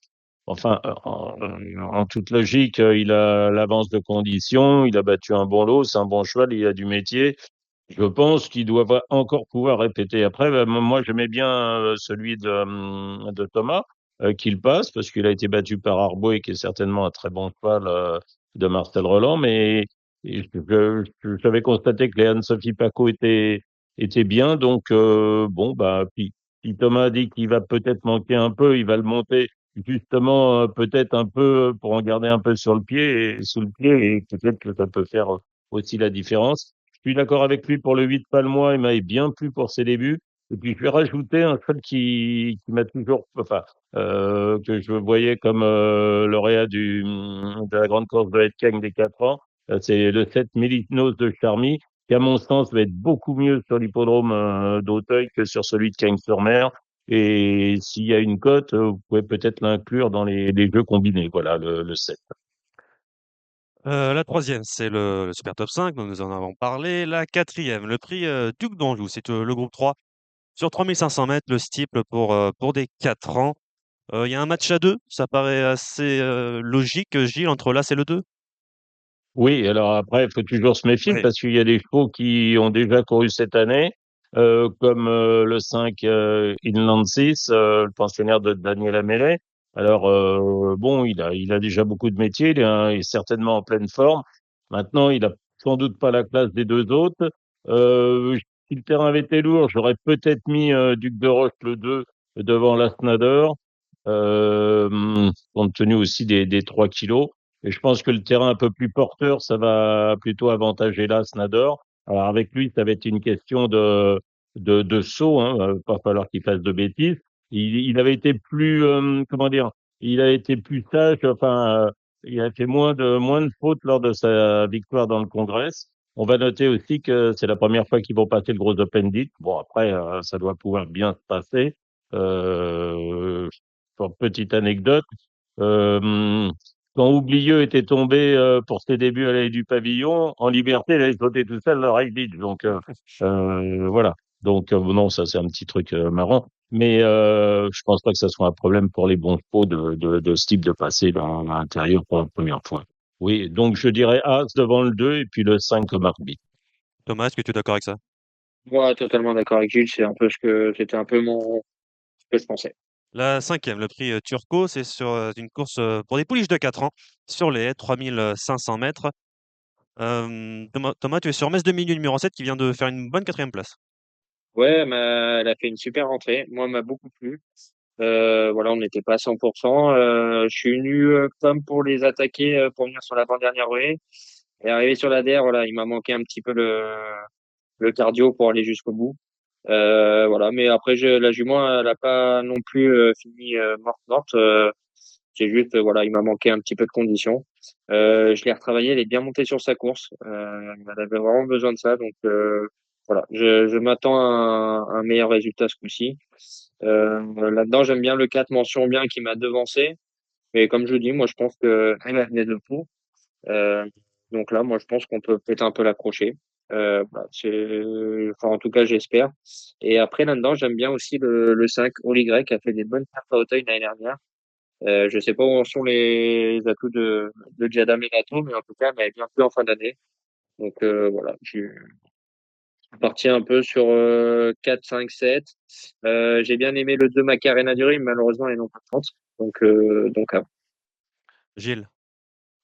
Enfin, en toute logique, il a l'avance de condition, il a battu un bon lot, c'est un bon cheval, il a du métier. Je pense qu'il doit encore pouvoir répéter. Après, moi, j'aimais bien celui de Thomas, qu'il passe, parce qu'il a été battu par Arboué, qui est certainement un très bon cheval de Marcel Roland, mais j'avais constaté que les Anne-Sophie Paco étaient bien, donc bon, bah, puis Thomas a dit qu'il va peut-être manquer un peu, il va le monter justement peut-être un peu pour en garder un peu sur le pied et sous le pied, et peut-être que ça peut faire aussi la différence. Je suis d'accord avec lui pour le 8 Palmois, il m'avait bien plu pour ses débuts. Et puis, je vais rajouter un cheval qui m'a toujours, enfin, que je voyais comme lauréat de la grande course de Hetking des 4 ans. C'est le 7 Milinos de Charmy, qui, à mon sens, va être beaucoup mieux sur l'hippodrome d'Auteuil que sur celui de Cagnes-sur-Mer. Et s'il y a une cote, vous pouvez peut-être l'inclure dans les jeux combinés. Voilà, le 7. La troisième, c'est le Super Top 5, donc nous en avons parlé. La quatrième, le prix Duc d'Anjou, c'est le groupe 3. Sur 3500 mètres, le steeple pour des 4 ans. Il y a un match à 2, ça paraît assez logique, Gilles, entre l'As et le 2. Oui, alors après, il faut toujours se méfier Oui. parce qu'il y a des chevaux qui ont déjà couru cette année, comme le 5 Inland 6, le pensionnaire de Daniel Amélé. Alors, bon, il a déjà beaucoup de métiers, il est certainement en pleine forme. Maintenant, il a sans doute pas la classe des deux autres. Si le terrain avait été lourd, j'aurais peut-être mis Duc de Roche le 2 devant l'Asnador, compte tenu aussi des 3 kilos. Et je pense que le terrain un peu plus porteur, ça va plutôt avantager l'Asnador. Alors avec lui, ça va être une question de saut, hein, pas falloir qu'il fasse de bêtises. Il avait été plus, comment dire, il a été plus sage, enfin, il a fait moins de fautes lors de sa victoire dans le Congrès. On va noter aussi que c'est la première fois qu'ils vont passer le gros Open dit. Bon, après, ça doit pouvoir bien se passer. Pour petite anecdote, euh, quand Oublieux était tombé pour ses débuts à l'allée du pavillon, en liberté, il allait sauter tout seul l'oreille vide. Donc voilà. Donc non, ça c'est un petit truc marrant. Mais je pense pas que ça soit un problème pour les bons chevaux de ce type de passer dans l'intérieur pour la première fois. Oui, donc je dirais As devant le 2 et puis le 5 comme arbitre. Thomas, est-ce que tu es d'accord avec ça? Ouais, totalement d'accord avec Gilles, c'était un peu ce que je pensais. La cinquième, le prix Turco, c'est sur une course pour des pouliches de 4 ans, sur les haies, 3500 mètres. Thomas, tu es sur Metz de milieu numéro 7 qui vient de faire une bonne quatrième place. Ouais, elle a fait une super rentrée. Moi, elle m'a beaucoup plu. Voilà, on n'était pas à 100%. Je suis venu comme pour les attaquer pour venir sur l'avant-dernière ruée. Et arrivé sur la DER, voilà, il m'a manqué un petit peu le cardio pour aller jusqu'au bout. Voilà, mais après, la jument, elle a pas non plus fini morte. C'est juste, voilà, il m'a manqué un petit peu de condition. Je l'ai retravaillé, elle est bien montée sur sa course. Elle avait vraiment besoin de ça, donc voilà, je m'attends à un meilleur résultat ce coup-ci. Là-dedans, j'aime bien le 4 mention bien qui m'a devancé. Mais comme je vous dis, moi, je pense que elle venait de fou. Euh, donc là, moi, je pense qu'on peut peut-être un peu l'accrocher. Voilà, enfin, en tout cas, j'espère. Et après, là-dedans, j'aime bien aussi le 5, Oli Grec, qui a fait des bonnes pertes à Auteuil l'année dernière. Je sais pas où en sont les atouts de Giada Menato, mais en tout cas, elle m'avait bien plu en fin d'année. Donc voilà, je suis parti un peu sur 4, 5, 7. J'ai bien aimé le 2 Macarena Durim, malheureusement, ils n'ont pas de chance. Donc, à Gilles.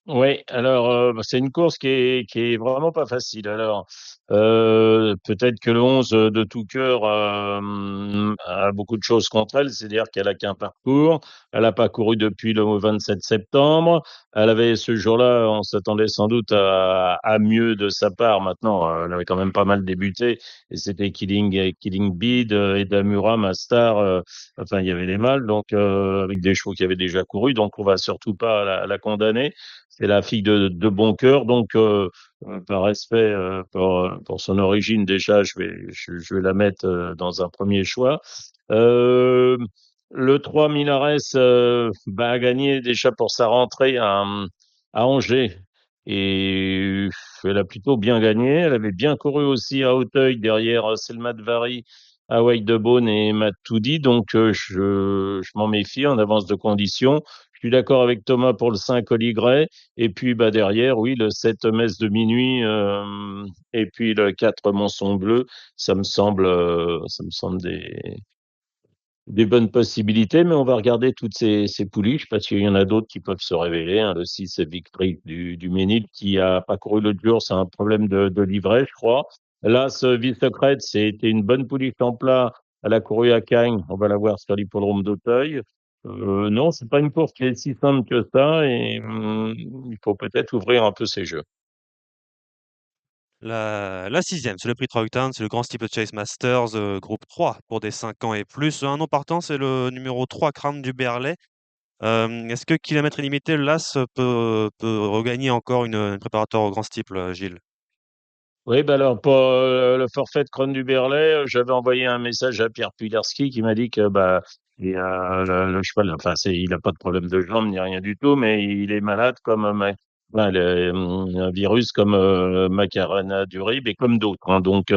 Oui, alors c'est une course qui est vraiment pas facile. Alors peut-être que le 11 de tout cœur a beaucoup de choses contre elle, c'est-à-dire qu'elle a qu'un parcours, elle n'a pas couru depuis le 27 septembre. Elle avait ce jour-là, on s'attendait sans doute à mieux de sa part. Maintenant, elle avait quand même pas mal débuté et c'était Killing Bid et Damura Mastar. Enfin, il y avait les mâles, donc avec des chevaux qui avaient déjà couru, donc on va surtout pas la condamner. C'est la fille de bon cœur, donc par respect pour son origine déjà, je vais la mettre dans un premier choix. Euh, le 3 Minares a gagné déjà pour sa rentrée à Angers et elle a plutôt bien gagné. Elle avait bien couru aussi à Hauteuil derrière Selma de Vary, Hawaii de Beaune et Matoudi, donc je m'en méfie en avance de condition. Je suis d'accord avec Thomas pour le 5 Oligret. Et puis bah, derrière, oui, le 7 Messe de minuit et puis le 4 Monson Bleu, ça me semble des bonnes possibilités, mais on va regarder toutes ces pouliches parce qu'il y en a d'autres qui peuvent se révéler. Hein. Le 6, c'est Victory du Ménil qui a pas couru l'autre jour, c'est un problème de livret, je crois. Là, ce Vice-Secret, c'était une bonne pouliche en plat. Elle a couru à Cagnes, on va la voir sur l'hippodrome d'Auteuil. Non, c'est pas une course qui est si simple que ça et il faut peut-être ouvrir un peu ses jeux. La sixième, c'est le prix Troytown, c'est le Grand Steeple Chase Masters, groupe 3 pour des 5 ans et plus. Un nom partant, c'est le numéro 3, Crown du Berlay. Est-ce que kilomètre illimité, l'As peut regagner encore une préparatoire au Grand Steeple, Gilles? Oui, bah alors pour le forfait de Crone du Berlay, j'avais envoyé un message à Pierre Pilarski qui m'a dit que bah le cheval, enfin il a pas de problème de jambe ni rien du tout, mais il est malade comme un virus comme Macarena du Rib et comme d'autres. Hein. Donc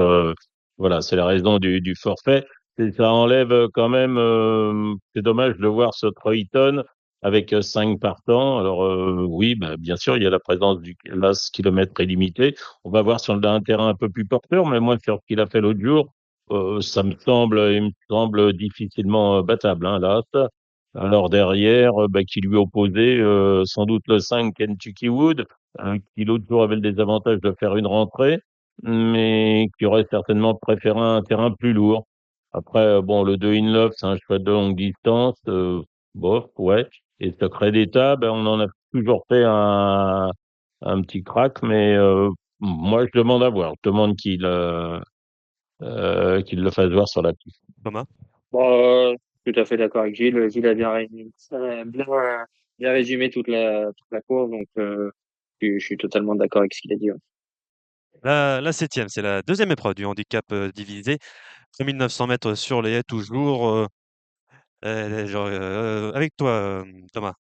voilà, c'est la raison du forfait. Et ça enlève quand même. C'est dommage de voir ce Troyton avec 5 partants. Alors oui, bah, bien sûr, il y a la présence du LAS kilomètre illimité. On va voir si on a un terrain un peu plus porteur, mais moi, sur ce qu'il a fait l'autre jour, il me semble difficilement battable, hein, là. Alors derrière, bah, qui lui opposait sans doute le 5 Kentucky Wood, qui l'autre jour avait le désavantage de faire une rentrée, mais qui aurait certainement préféré un terrain plus lourd. Après, bon, le 2 In Love, c'est un cheval de longue distance, bof, ouais. Et Secret d'État, ben, on en a toujours fait un petit crack, mais moi, je demande à voir. Je demande qu'il le fasse voir sur la piste. Thomas? Bon, tout à fait d'accord avec Gilles. Gilles a bien résumé toute la course, donc je suis totalement d'accord avec ce qu'il a dit. Ouais. La septième, c'est la deuxième épreuve du handicap divisé. 3900 mètres sur les haies, toujours. Avec toi, Thomas.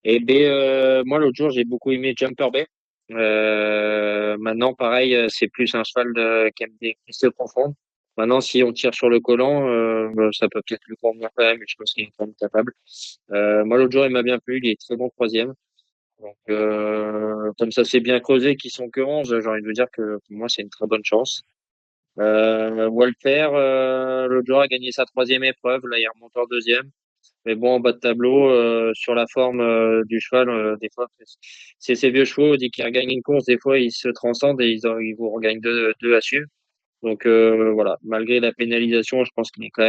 Et ben moi l'autre jour j'ai beaucoup aimé Jumper Bay. Maintenant pareil c'est plus un cheval qui se confond. Maintenant si on tire sur le collant ça peut peut-être lui convenir quand même. Mais je pense qu'il est quand même capable. Moi l'autre jour il m'a bien plu. Il est très bon troisième. Donc comme ça c'est bien creusé qu'ils sont que 11, j'ai envie de vous dire que pour moi c'est une très bonne chance. Walter l'autre jour a gagné sa troisième épreuve. Là il remonte en deuxième. Mais bon, en bas de tableau, sur la forme du cheval, des fois, c'est ces vieux chevaux, dès qu'ils regagnent une course, des fois, ils se transcendent et ils vous regagnent deux à suivre. Donc voilà, malgré la pénalisation, je pense qu'il est quand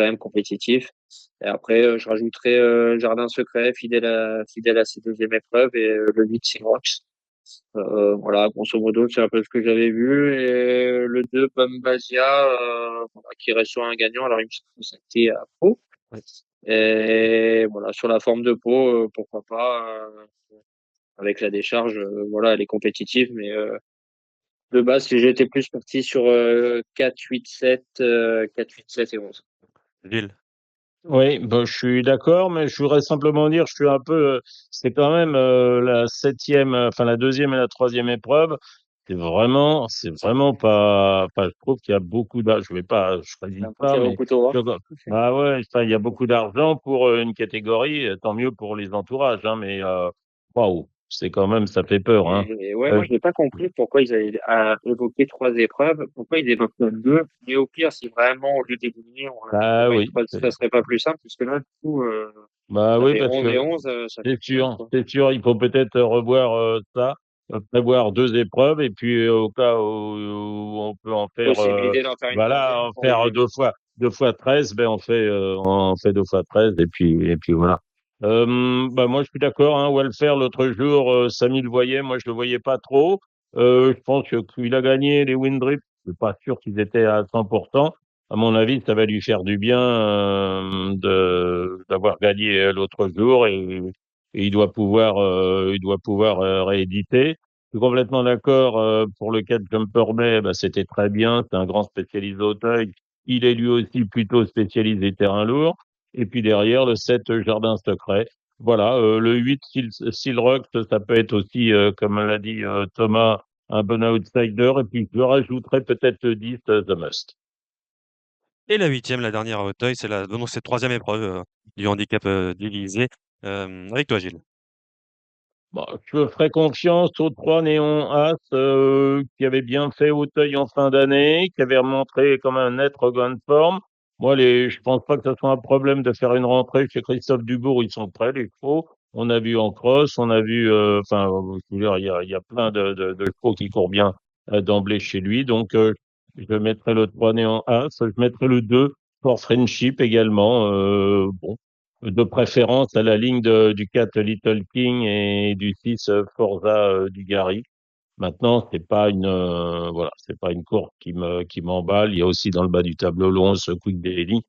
même compétitif. Et après, je rajouterai Jardin Secret, fidèle à ses deuxièmes épreuves, et le 8, c'est Rox. Voilà, grosso modo, c'est un peu ce que j'avais vu. Et le 2, Bambasia, voilà, qui reste sur un gagnant. Alors, il me semble que c'était à Pau. Ouais. Et voilà, sur la forme de peau, pourquoi pas, avec la décharge, voilà, elle est compétitive, mais de base, si j'étais plus parti sur 4, 8, 7, 4, 8, 7 et 11. Gilles. Oui, ben, je suis d'accord, mais je voudrais simplement dire, je suis un peu, c'est quand même la septième, enfin la deuxième et la troisième épreuve. C'est vraiment pas, enfin, je trouve qu'il y a beaucoup d'argent. Je J'ai prédis pas, l'impression qu'il y a mais beaucoup trop. ah ouais, enfin, il y a beaucoup d'argent pour une catégorie, tant mieux pour les entourages, hein, mais waouh, c'est quand même, ça fait peur, hein. Et ouais, moi, Euh, je n'ai pas compris pourquoi ils avaient évoqué 3 épreuves, pourquoi ils évoquent même 2. Mais au pire, si vraiment, au lieu d'éliminer, on rajouterait ah pas une oui. troisième, ça serait pas plus simple, puisque là, du coup, Bah Ça oui, fait parce 11 et que 11, ça fait 15, quoi. c'est sûr, il faut peut-être revoir ça, prévoir 2 épreuves et puis au cas où on peut en faire, Possibilité d'en faire une voilà, troisième en pour les faire juniors. deux fois 13, ben on fait 2 fois 13 et puis voilà. Bah moi je suis d'accord, hein, Welfare l'autre jour, Samy le voyait, moi je le voyais pas trop. Je pense que qu'il a gagné les Windrip, je suis pas sûr qu'ils étaient à 100%. À mon avis, ça va lui faire du bien de d'avoir gagné l'autre jour et il doit pouvoir rééditer. Je suis complètement d'accord pour le cas de Jumper Bay, bah, c'était très bien, c'est un grand spécialiste d'Auteuil. Il est lui aussi plutôt spécialisé terrain lourd. Et puis derrière, le 7 Jardin Secret. Voilà, le 8 Seal Rock, ça peut être aussi, comme l'a dit Thomas, un bon outsider. Et puis je rajouterais peut-être le 10 The Must. Et la huitième, la dernière à Auteuil, c'est la donc cette 3e épreuve, du handicap, divisé. Avec toi, Gilles. Bon, je ferai confiance aux 3 Néons As qui avaient bien fait Auteuil en fin d'année, qui avaient montré comme un net regain de forme. Moi, je pense pas que ce soit un problème de faire une rentrée chez Christophe Dubourg. Ils sont prêts, les chevaux. On a vu en cross, on a vu, enfin, je veux dire, il y a plein de chevaux qui courent bien d'emblée chez lui. Donc, je mettrai le 3 Néons As. Je mettrai le 2 for Friendship également. Bon, de préférence à la ligne du 4 Little King et du 6 Forza du Gary. Maintenant, c'est pas une course qui m'emballe. Il y a aussi dans le bas du tableau le 11 Quick Daily.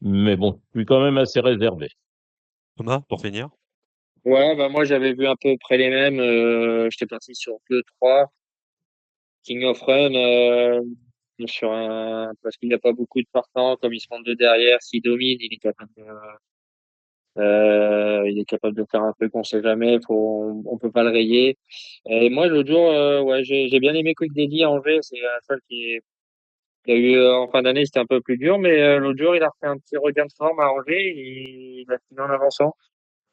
Mais bon, je suis quand même assez réservé. Thomas, pour finir? Ouais, bah moi j'avais vu à peu près les mêmes. J'étais parti sur 2-3. King of Run, parce qu'il n'y a pas beaucoup de partants, comme ils se montent de derrière, s'il domine, il est capable de faire un truc qu'on sait jamais, on peut pas le rayer. Et moi, l'autre jour, ouais, j'ai bien aimé Quick Daddy à Angers, c'est un cheval qui a eu, en fin d'année, c'était un peu plus dur, mais l'autre jour, il a fait un petit regain de forme à Angers, il a fini en avançant.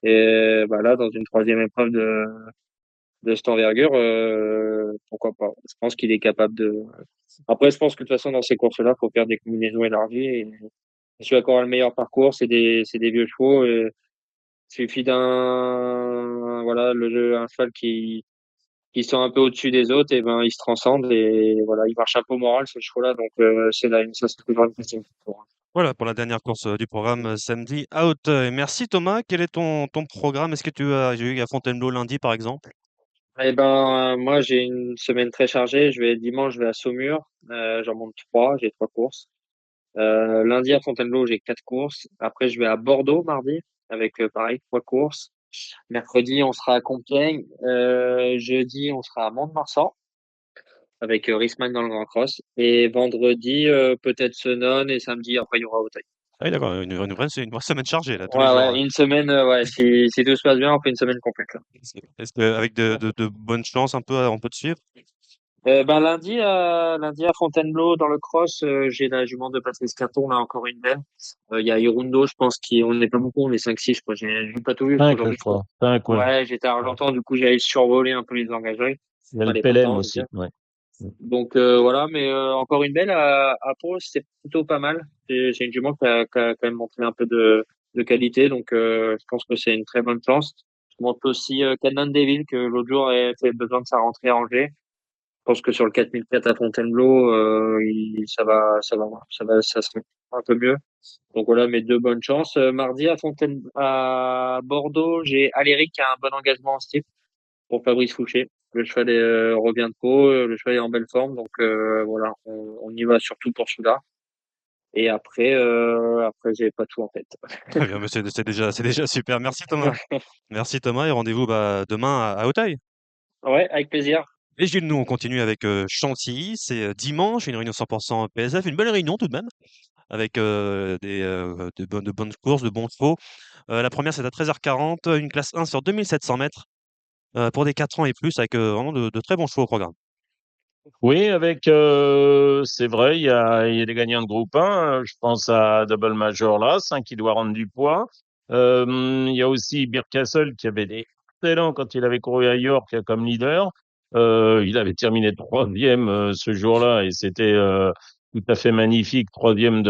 Et bah là, dans une troisième épreuve de cette envergure, pourquoi pas. Je pense qu'il est capable de. Après, je pense que de toute façon, dans ces courses-là, faut faire des combinaisons élargies. Et celui qui aura le meilleur parcours, c'est des vieux chevaux. Et il suffit voilà, un cheval qui sont un peu au-dessus des autres, et ben, il se transcende et voilà, il marche un peu au moral, ce chevaux-là. Donc, ça, c'est toujours une question. Voilà pour la dernière course, du programme, samedi à Auteuil. Merci Thomas. Quel est ton programme? Est-ce que tu as j'ai vu à Fontainebleau lundi, par exemple? Eh ben, moi, j'ai une semaine très chargée. Dimanche, je vais à Saumur. J'en monte 3. J'ai 3 courses. Lundi à Fontainebleau, j'ai 4 courses. Après, je vais à Bordeaux mardi avec pareil 3 courses. Mercredi, on sera à Compiègne. Jeudi, on sera à Mont-de-Marsan avec Risman dans le Grand Cross. Et vendredi, peut-être Senon et samedi, après, il y aura Auteuil. Ah oui, d'accord, une vraie semaine chargée là, tous les Ouais, jours, ouais, une semaine, ouais, si tout se passe bien, on fait une semaine complète, là. Est-ce qu'avec de bonnes chances un peu, on peut te suivre? Ben lundi à Fontainebleau dans le cross, j'ai la jument de Patrice Caton, là encore une belle. Il y a Hirundo, je pense qu'on n'est pas beaucoup, on est 5-6, je crois. J'ai pas tout vu parce 5, je qu'aujourd'hui, crois. 5, ouais. ouais, j'étais à Argentan, du coup j'ai survolé un peu les engagés, Il y a enfin le les PLM partants, je veux aussi, dire. ouais. Donc voilà, mais encore une belle à Pau, c'était plutôt pas mal. C'est une jument qui a quand même montré un peu de qualité, donc je pense que c'est une très bonne chance. Je monte aussi Canon Deville que l'autre jour a fait besoin de sa rentrée à Angers. Je pense que sur le 4004 à Fontainebleau, ça serait un peu mieux. Donc voilà, mes 2 bonnes chances. Mardi à Bordeaux, j'ai Aléric qui a un bon engagement en style pour Fabrice Fouché. Le cheval revient de Pau, le cheval est en belle forme, donc voilà, on y va surtout pour celui-là. Et après j'ai pas tout en tête. Très bien, mais c'est déjà super. Merci Thomas. Merci Thomas et rendez-vous, bah, demain à Auteuil. Ouais, avec plaisir. Et Gilles, nous on continue avec, Chantilly, c'est, dimanche, une réunion 100% PSF, une belle réunion tout de même avec, de bonnes courses, de bons chevaux. La première c'est à 13h40, une classe 1 sur 2700 mètres, pour des 4 ans et plus avec, vraiment de très bons chevaux au programme. Oui, c'est vrai, il y a des gagnants de groupe 1. Je pense à Double Major Lass, hein, qui doit rendre du poids. Il y a aussi Birkastle qui avait des excellents quand il avait couru à York comme leader. Il avait terminé troisième ce jour-là et c'était tout à fait magnifique. Troisième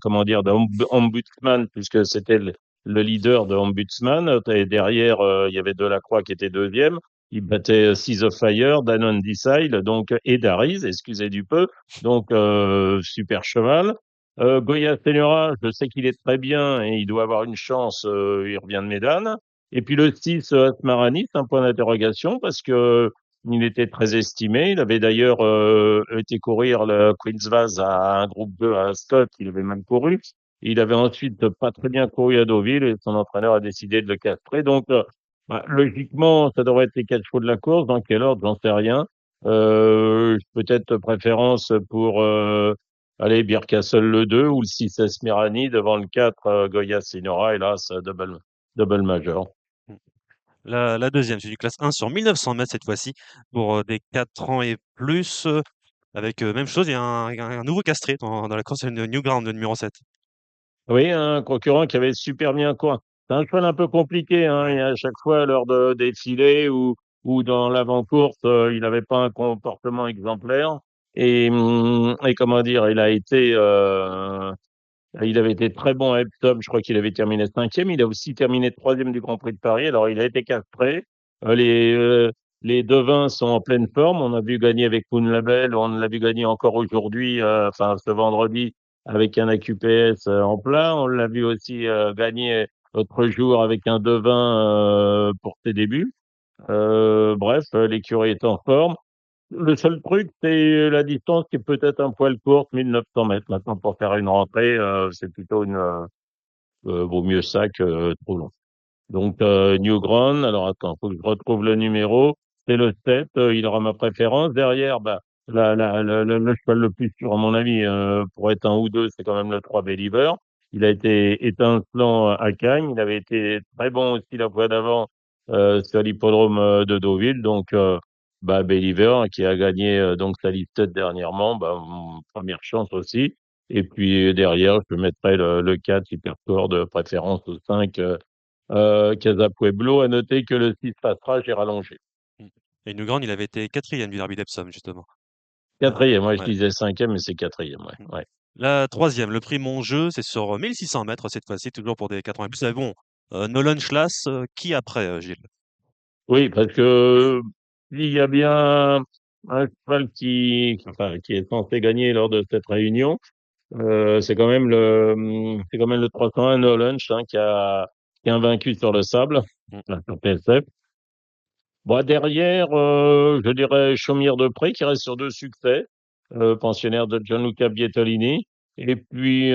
comment dire, d'ombudsman puisque c'était le leader de Ombudsman. Et derrière, il y avait Delacroix qui était deuxième. Il battait Seas of Fire, Danon Decide, donc, et Dariz, excusez du peu. Donc, super cheval. Goya Senora, je sais qu'il est très bien et il doit avoir une chance, il revient de Médane. Et puis le 6, Asmarani, c'est un point d'interrogation parce que il était très estimé. Il avait d'ailleurs été courir le Queen's Vase à un groupe 2 à Scott. Il avait même couru. Il avait ensuite pas très bien couru à Deauville et son entraîneur a décidé de le castrer. Donc, logiquement, ça devrait être les 4 chevaux de la course. Dans quel ordre, j'en sais rien. Peut-être préférence pour allez, Birkastle le 2 ou le 6 Esmerani devant le 4 Goya Sinora. Et là, c'est double major. La deuxième, c'est du classe 1 sur 1900 mètres cette fois-ci, pour des 4 ans et plus, avec même chose, il y a un nouveau castré dans la course, c'est le Newground, le numéro 7. Oui, un concurrent qui avait super bien coin. C'est un cheval un peu compliqué, hein, et à chaque fois, lors de défilés ou dans l'avant-course, il n'avait pas un comportement exemplaire. Et comment dire, il avait été très bon à Epsom. Je crois qu'il avait terminé cinquième. Il a aussi terminé troisième du Grand Prix de Paris. Alors, il a été castré. Euh, les, euh, les devins sont en pleine forme. On a vu gagner avec Moon Label. On l'a vu gagner encore aujourd'hui, enfin, ce vendredi, avec un AQPS en plat. On l'a vu aussi gagner l'autre jour avec un devin pour ses débuts. Bref, l'écurie est en forme. Le seul truc, c'est la distance qui est peut-être un poil courte, 1900 mètres. Maintenant, pour faire une rentrée, c'est plutôt vaut mieux ça que trop long. Donc, Newground. Alors, attends, faut que je retrouve le numéro. C'est le 7. Il aura ma préférence. Derrière, bah, le cheval le plus sûr, à mon avis, pour être un ou deux, c'est quand même le 3 Believer. Il a été étincelant à Cagnes. Il avait été très bon aussi la fois d'avant, sur l'hippodrome de Deauville. Donc, bah, Believer, qui a gagné, donc sa listed dernièrement, bah, première chance aussi. Et puis, derrière, je mettrai le 4 Hypercore de préférence au 5, Casa Pueblo. À noter que le 6 passera, j'ai rallongé. Mmh. Et Newground, il avait été quatrième du derby d'Epsom, justement. Quatrième, ouais, je Ouais. disais cinquième, mais c'est quatrième, ouais. Mmh. Ouais. La troisième, le prix Mon Jeu, c'est sur 1600 mètres cette fois-ci, toujours pour des 4 ans et plus. Mais bon, Nolan Schlass, qui après, Gilles? Oui, parce que il y a bien un cheval qui est censé gagner lors de cette réunion. C'est quand même le 301 No Lunch, hein, qui a invaincu sur le sable, Mmh. là, sur PSF. Bon, derrière, je dirais Chaumière de Pré, qui reste sur 2 succès, pensionnaire de Gianluca Bietolini. Et puis,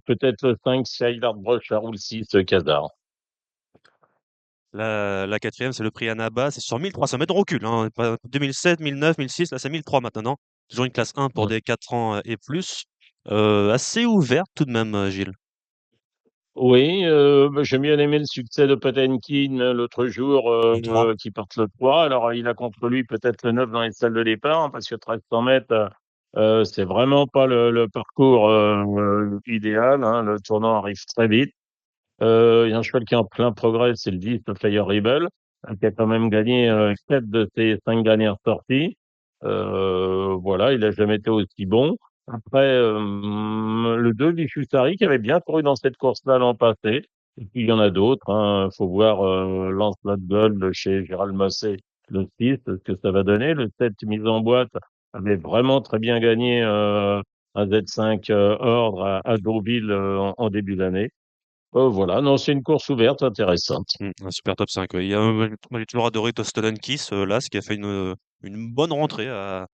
peut-être le 5, Sailard Brochard, ou le 6, Casar. La quatrième, c'est le prix Annaba, c'est sur 1300 mètres. On recule, hein, pas 2007, 1009, 1006, là c'est 1003 maintenant. Toujours une classe 1 pour des 4 ans et plus. Assez ouverte tout de même, Gilles. Oui, bah, j'ai bien aimé le succès de Potemkin l'autre jour, Le 3. qui porte le 3. Alors, il a contre lui peut-être le 9 dans les salles de départ, hein, parce que 1300 mètres, c'est vraiment pas le parcours idéal. Hein. Le tournant arrive très vite. Il y a un cheval qui est en plein progrès, c'est le 10, le Fire Rebel, hein, qui a quand même gagné 4 de ses 5 dernières sorties. Voilà, il a jamais été aussi bon. Après, le 2, Vichustari, qui avait bien couru dans cette course-là l'an passé. Et puis, il y en a d'autres. Hein. Faut voir Lancelot Gold chez Gérald Mossé, le 6, ce que ça va donner. Le 7, mise en boîte, avait vraiment très bien gagné un Z5 Ordre à Deauville en début d'année. Voilà, non, c'est une course ouverte intéressante. Un super top 5. Ouais. Moi, j'ai toujours adoré Tostolen Kiss, là, ce qui a fait une bonne rentrée à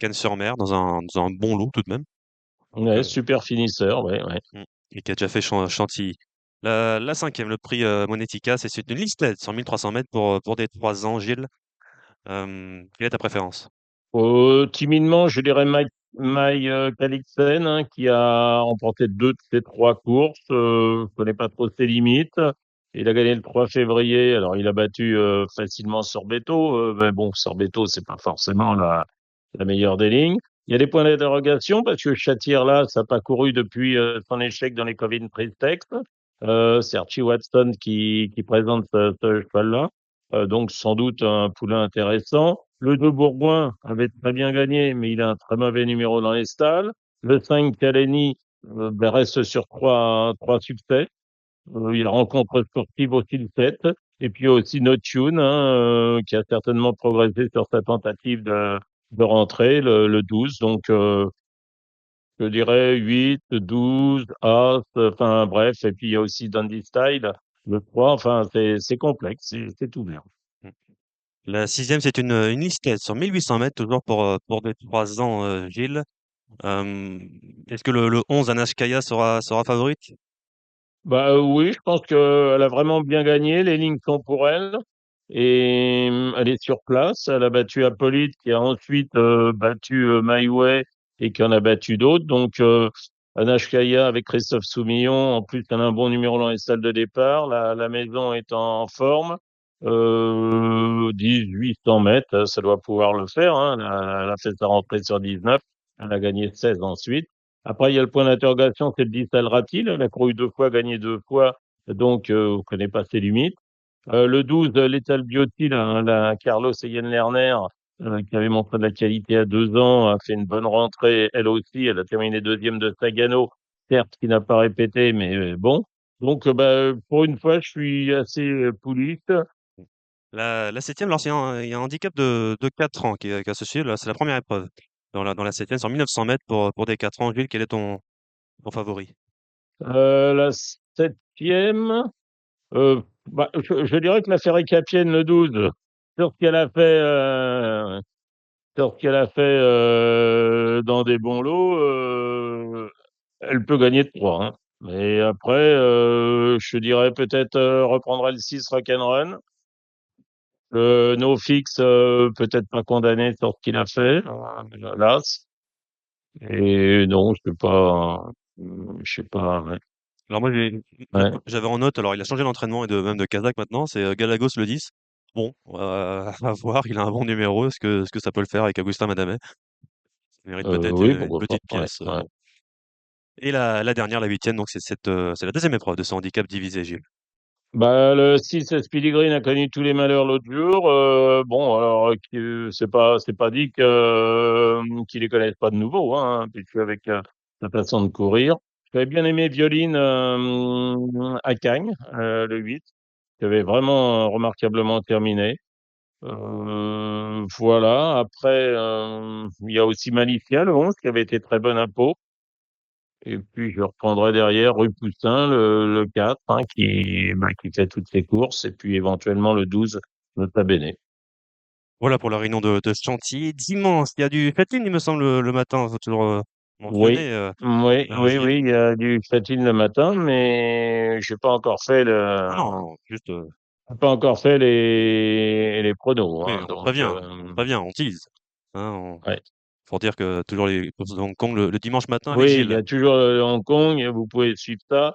Cannes-sur-Mer, dans un bon lot tout de même. Donc, Ouais, super finisseur, ouais, ouais. et qui a déjà fait Chantilly. La cinquième, le prix Monetica, c'est une listed sur 1300 mètres pour des 3 ans, Gilles. Quelle est ta préférence? Timidement, je dirais Mike Calixen, hein, qui a remporté 2 de ses 3 courses. Je connais pas trop ses limites. Il a gagné le 3 février. Alors, il a battu facilement Sorbetto. Mais bon, Sorbetto, c'est pas forcément la meilleure des lignes. Il y a des points d'interrogation parce que Chatier, là, ça n'a pas couru depuis son échec dans les Covid Pristex. C'est Archie Watson qui présente ce cheval-là. Donc, sans doute un poulain intéressant. Le 2 Bourgoin avait très bien gagné, mais il a un très mauvais numéro dans les stalles. Le 5 Kaleni reste sur 3 succès. Il y a rencontre sportive aussi le 7. Et puis il y a aussi No Tune, hein, qui a certainement progressé sur sa tentative de rentrer, le 12. Donc, je dirais 8, 12, As, enfin bref. Et puis il y a aussi Dundee Style, le 3. Enfin, c'est complexe, c'est ouvert. Mmh. La sixième, c'est une listed sur 1800 mètres, toujours pour des 3 ans, Gilles. Est-ce que le 11, Anashkaya sera favorite? Bah oui, je pense qu'elle a vraiment bien gagné. Les lignes sont pour elle. Et elle est sur place. Elle a battu Apollite, qui a ensuite battu My Way et qui en a battu d'autres. Donc, Anashkaya avec Christophe Soumillon. En plus, elle a un bon numéro dans les salles de départ. La maison est en forme. 1800 mètres, ça doit pouvoir le faire, hein. Elle a fait sa rentrée sur 19. Elle a gagné 16 ensuite. Après, il y a le point d'interrogation, c'est le 10 Al Ratil. Elle a couru 2 fois, gagné 2 fois, donc on connaît pas ses limites. Le 12, Lethal Beauty, la Carlos Eyen Lerner, qui avait montré de la qualité à 2 ans, a fait une bonne rentrée, elle aussi. Elle a terminé deuxième de Sagano, certes, qui n'a pas répété, mais bon. Donc, bah, pour une fois, je suis assez pouliste. La septième, alors il y a un handicap de 4 ans qui est associé. Là, c'est la première épreuve dans la septième, sur 1900 mètres pour des 4 ans. Gilles, quel est ton favori? La septième, bah, je dirais que la Ferré Capienne, le 12, sur ce qu'elle a fait, dans des bons lots, elle peut gagner de 3, hein. Mais après, je dirais peut-être reprendra le 6 Rock'n'Run. Le No Fix, peut-être pas condamné sur ce qu'il a fait, l'As. Et non, je sais pas, ouais. Alors moi, Ouais. j'avais en note, alors il a changé d'entraînement et même de Kazakh maintenant, c'est Galagos le 10. Bon, à voir, il a un bon numéro, est-ce que ça peut le faire avec Agustin Madamet? Ça mérite peut-être Oui, une pourquoi pas. petite Ouais, pièce. ouais. Et la dernière, la huitième, donc c'est la deuxième épreuve de ce handicap divisé, Gilles. Bah, le 6 Speedy Green a connu tous les malheurs l'autre jour. Bon, alors, c'est pas dit qu'il les connaisse pas de nouveau, hein, puisque avec sa façon de courir. J'avais bien aimé Violine à Cagnes, le 8, qui avait vraiment remarquablement terminé. Voilà. Après, il y a aussi Malicia, le 11, qui avait été très bonne à Pau. Et puis, je reprendrai derrière Rue Poussin, le 4, hein, qui fait toutes ses courses. Et puis, éventuellement, le 12, Nota Bene. Voilà pour la réunion de Chantilly. Dimanche, il y a du footing, il me semble, le matin, faut toujours Oui, mentionner, oui, oui, Gilles. oui, il y a du fatine le matin, mais j'ai pas encore fait Ah non, non, juste, les pronos, oui, hein, on donc, prévient, on tease. Hein, ouais. pour dire que toujours les courses de Hong Kong le dimanche matin avec Oui, il y Gilles. a toujours Hong Kong. Vous pouvez suivre ça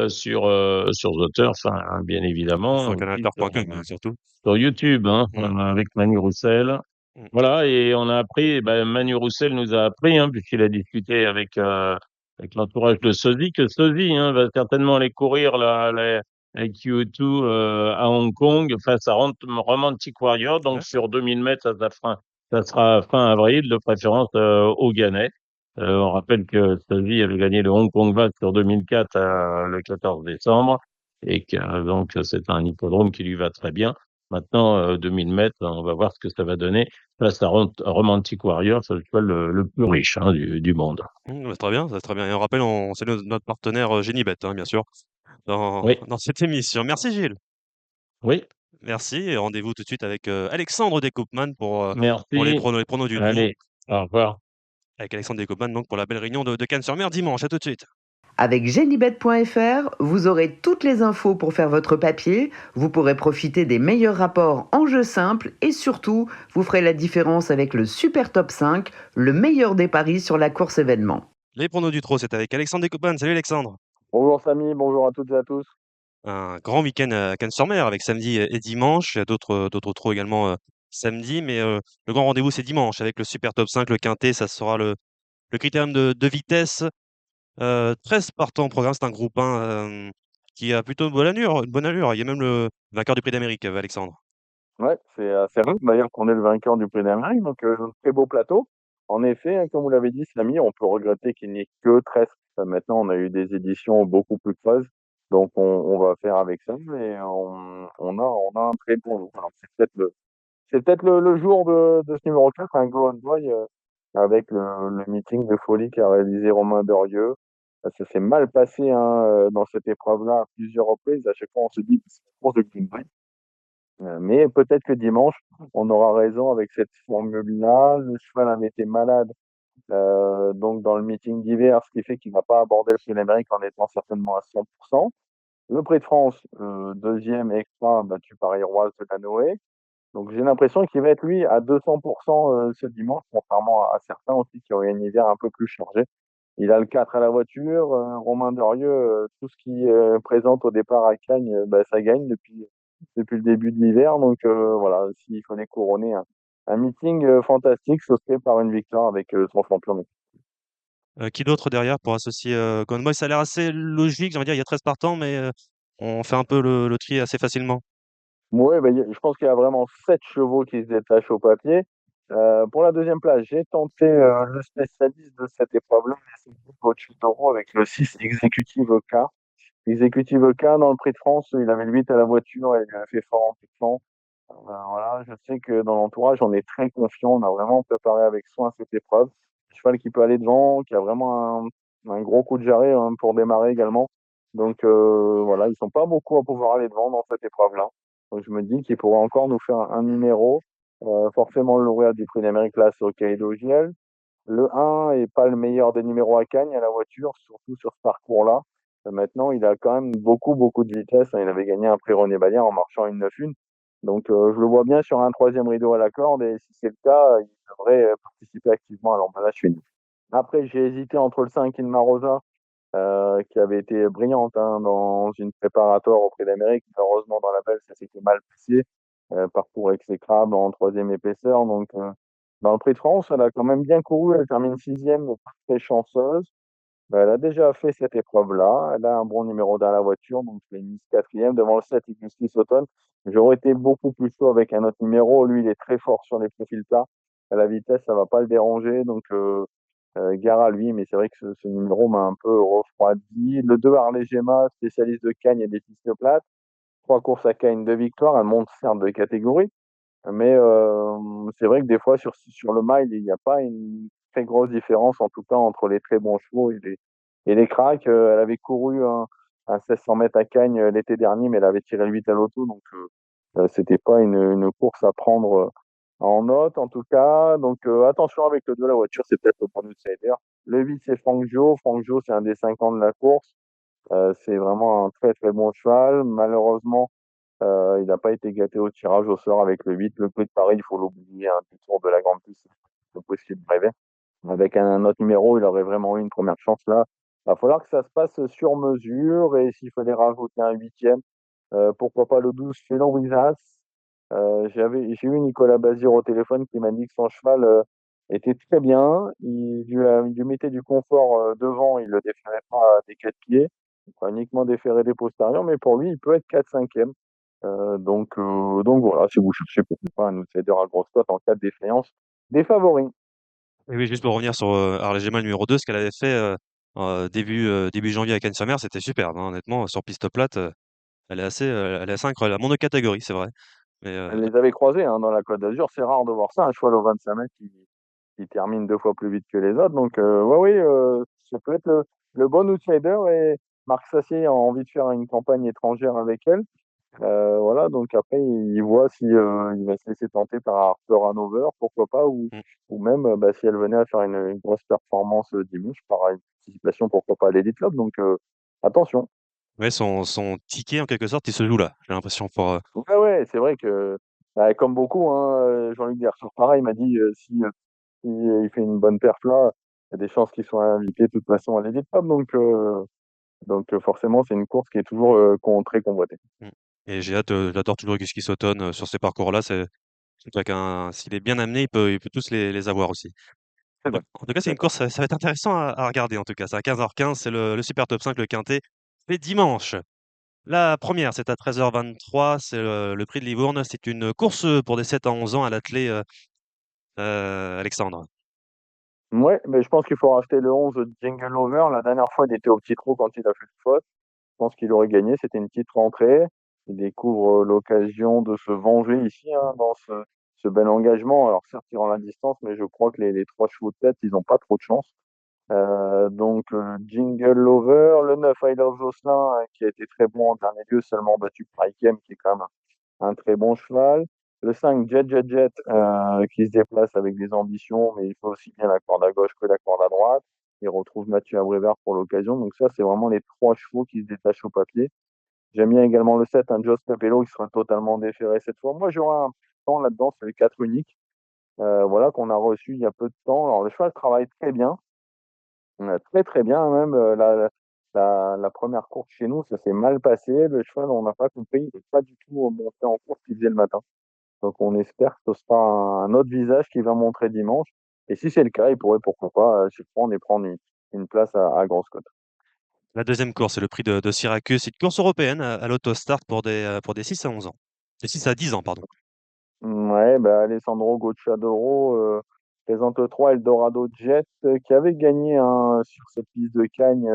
sur The Turf, hein, bien évidemment, Sur et puis canalturf.com, surtout. sur YouTube, hein, Mmh, avec Manu Roussel. mmh. Voilà, et on a appris, ben, Manu Roussel nous a appris, hein, puisqu'il a discuté avec l'entourage de Sozi, que Sozi, hein, va certainement aller courir la Q2 à Hong Kong face à Romantic Warrior. Donc Ouais. sur 2000 mètres, ça sera fin avril, de préférence au Gannet. On rappelle que Sozi avait gagné le Hong Kong Vac sur 2004 le 14 décembre, et que donc c'est un hippodrome qui lui va très bien. Maintenant, 2000 mètres, on va voir ce que ça va donner face à Romantic Warrior, c'est le cheval le plus riche, hein, du monde. Mmh, c'est très bien, c'est très bien. Et on rappelle, on salue notre partenaire Genibet, hein, bien sûr, dans, Oui, dans cette émission. Merci Gilles. oui, Merci. Et rendez-vous tout de suite avec Alexandre Descoupman pour merci. les pronos du jour. Allez, au revoir. Avec Alexandre Descoupman, donc pour la belle réunion de Cannes-sur-Mer dimanche. À tout de suite. Avec Genibet.fr, vous aurez toutes les infos pour faire votre papier, vous pourrez profiter des meilleurs rapports en jeu simple et surtout, vous ferez la différence avec le Super Top 5, le meilleur des paris sur la course événement. Les pronos du trot, c'est avec Alexandre Descoupman. Salut Alexandre. Bonjour Samy, bonjour à toutes et à tous. Un grand week-end à Cannes-sur-Mer avec samedi et dimanche. Il y a d'autres trot également samedi, mais le grand rendez-vous c'est dimanche avec le Super Top 5, le quintet. Ça sera le critérium de vitesse. 13 partants au programme, c'est un groupe 1 qui a plutôt une bonne allure. Il y a même le vainqueur du Prix d'Amérique, Alexandre. Ouais, c'est assez rare d'ailleurs qu'on ait le vainqueur du Prix d'Amérique, donc très beau plateau. En effet, hein, comme vous l'avez dit Samy, on peut regretter qu'il n'y ait que 13. Maintenant, on a eu des éditions beaucoup plus creuses. Donc on va faire avec ça et on a un très bon jour. Alors c'est peut-être le jour de ce numéro 4, un Go on Boy, avec le meeting de folie qu'a réalisé Romain Dorieux. Ça s'est mal passé, hein, dans cette épreuve-là à plusieurs reprises. À chaque fois, on se dit c'est une course de Green Boy. Mais peut-être que dimanche, on aura raison avec cette formule-là. Le cheval avait été malade, donc dans le meeting d'hiver, ce qui fait qu'il n'a pas abordé le Prix d'Amérique en étant certainement à 100%. Le Prix de France, deuxième extra, battu par Iroise de Noé. Donc j'ai l'impression qu'il va être lui à 200% ce dimanche, contrairement à certains aussi qui auraient un hiver un peu plus chargé. Il a le 4 à la voiture. Romain Dorieux, tout ce qui présente au départ à Cagnes, ça gagne depuis le début de l'hiver. Donc voilà, s'il fallait couronner un meeting fantastique, ce serait par une victoire avec son champion. Qui d'autre derrière pour associer Gone Boy? Ça a l'air assez logique, j'ai envie de dire, il y a 13 partants, mais on fait un peu le tri assez facilement. Ouais, je pense qu'il y a vraiment 7 chevaux qui se détachent au papier. Pour la deuxième place, j'ai tenté le spécialiste de cette épreuve-là, mais c'est au-dessus d'euros avec le 6 Executive K. Executive K, dans le Prix de France, il avait le 8 à la voiture et il a fait fort en piquant. Voilà, je sais que dans l'entourage, on est très confiant. On a vraiment préparé avec soin cette épreuve. Un cheval qui peut aller devant, qui a vraiment un gros coup de jarret, hein, pour démarrer également. Donc voilà, ils sont pas beaucoup à pouvoir aller devant dans cette épreuve-là. Donc je me dis qu'il pourrait encore nous faire un numéro. Forcément, le lauréat du Prix d'Amérique là, c'est Hokkaido Giel. Le 1 est pas le meilleur des numéros à Cagnes à la voiture, surtout sur ce parcours-là. Maintenant, il a quand même beaucoup, beaucoup de vitesse, hein. Il avait gagné un prix René Ballière en marchant une 9-1. Donc, je le vois bien sur un troisième rideau à la corde. Et si c'est le cas, il devrait participer activement à l'emballage fini. Après, j'ai hésité entre le 5 Marosa, qui avait été brillante, hein, dans une préparatoire au Prix d'Amérique. Heureusement, dans la belle, ça s'était mal passé. Parcours exécrable en troisième épaisseur. Donc, dans le Prix de France, elle a quand même bien couru. Elle termine sixième, donc très chanceuse. Elle a déjà fait cette épreuve-là. Elle a un bon numéro dans la voiture, donc je l'ai mise quatrième devant le 7 Igustis Automne. J'aurais été beaucoup plus chaud avec un autre numéro. Lui, il est très fort sur les profils plats. À la vitesse, ça va pas le déranger. Donc, gare à lui, mais c'est vrai que ce numéro m'a un peu refroidi. Le 2 Harley Gemma, spécialiste de Cagnes et des pistes plates. 3 courses à Cagnes, 2 victoires. Elle monte certes de catégorie. Mais c'est vrai que des fois, sur le mile, il n'y a pas une très grosse différence, en tout cas, entre les très bons chevaux et les cracks. Elle avait couru un 1600 mètres à Cagnes l'été dernier, mais elle avait tiré le 8 à l'auto, donc c'était pas une course à prendre en note, en tout cas. Donc attention avec le 2, la voiture, c'est peut-être le bon outsider. Le 8, c'est Franck Jo. Franck Jo, c'est un des 5 ans de la course. C'est vraiment un très très bon cheval. Malheureusement, il n'a pas été gâté au tirage au sort avec le 8. Le Prix de Paris, il faut l'oublier, un du Tour de la Grande Piste, c'est possible de rêver. Avec un autre numéro, il aurait vraiment eu une première chance là. Il va falloir que ça se passe sur mesure et s'il fallait rajouter un huitième, pourquoi pas le 12 Félon Wizas. J'ai eu Nicolas Bazir au téléphone qui m'a dit que son cheval était très bien. Il lui mettait du confort devant, il le déférait pas des quatre pieds, pas uniquement déférer des postérieurs, mais pour lui, il peut être 4-5e. Donc voilà, si vous cherchez pourquoi pas un outsider à grosse cote en cas de défaillance, des favoris. Et oui, juste pour revenir sur Harley Gemma numéro 2, ce qu'elle avait fait début janvier à Cagnes-sur-Mer, c'était superbe, hein, honnêtement, sur piste plate, elle est assez incroyable. Elle monte de catégorie, c'est vrai. Mais Elle les avait croisés, hein, dans la Côte d'Azur. C'est rare de voir ça, un cheval au 25 mètres qui termine 2 fois plus vite que les autres. Donc, ouais, oui, ça peut être le bon outsider. Et Marc Sassier a envie de faire une campagne étrangère avec elle. Voilà, donc après, il voit si il va se laisser tenter par Harper Hanover, pourquoi pas, ou, mm. ou même si elle venait à faire une grosse performance dimanche par une participation, pourquoi pas à l'Elite Club. Donc, attention. Ouais, son ticket, en quelque sorte, il se joue là, j'ai l'impression pour, Ouais, ouais, c'est vrai que, comme beaucoup, hein, Jean-Luc Derchaux, pareil, m'a dit si il fait une bonne perf là, il y a des chances qu'il soit invité de toute façon à l'Elite Club. Donc forcément, c'est une course qui est toujours très convoitée. mmh et j'ai hâte, j'adore toujours Gus Sauton, sur ces parcours-là, c'est vrai s'il est bien amené, il peut tous les avoir aussi. C'est vrai. En tout cas, c'est une D'accord. course, ça va être intéressant à regarder, en tout cas. C'est à 15h15, c'est le Super Top 5, le quintet. C'est dimanche. La première, c'est à 13h23, c'est le Prix de Livourne. C'est une course, pour des 7 à 11 ans à l'attelé, Alexandre. Ouais, mais je pense qu'il faut racheter le 11 Jingle Over. La dernière fois, il était au petit trot quand il a fait une faute. pense qu'il aurait gagné. C'était une petite rentrée. Il découvre l'occasion de se venger ici, hein, dans ce bel engagement. Alors certes, il rend la distance, mais je crois que les trois chevaux de tête, ils n'ont pas trop de chance. Jingle Lover, le 9 I Love Jocelyn, qui a été très bon en dernier lieu, seulement battu par Ikem, qui est quand même un très bon cheval. Le 5 Jet Jet Jet, qui se déplace avec des ambitions, mais il faut aussi bien la corde à gauche que la corde à droite. Il retrouve Mathieu Abrivard pour l'occasion. Donc ça, c'est vraiment les trois chevaux qui se détachent au papier. J'aime bien également le 7, un Joss Capello, qui sera totalement déféré cette fois. Moi, j'aurai un temps là-dedans, c'est le 4 unique, voilà, qu'on a reçu il y a peu de temps. Alors, le cheval travaille très bien. Très très bien même, la première course chez nous, ça s'est mal passé. Le cheval, on n'a pas compris, il n'est pas du tout monté en course qu'il faisait le matin. Donc on espère que ce sera un autre visage qui va montrer dimanche. Et si c'est le cas, il pourrait pourquoi pas s'y prendre et prendre une place à Grosse-Côte. La deuxième course, c'est le prix de Syracuse. C'est une course européenne à l'autostart pour des 6 à 11 ans. Des 6 à 10 ans, pardon. Ouais, bah, Alessandro Gocciadoro présente 3 Eldorado Jet, qui avait gagné sur cette piste de Cagnes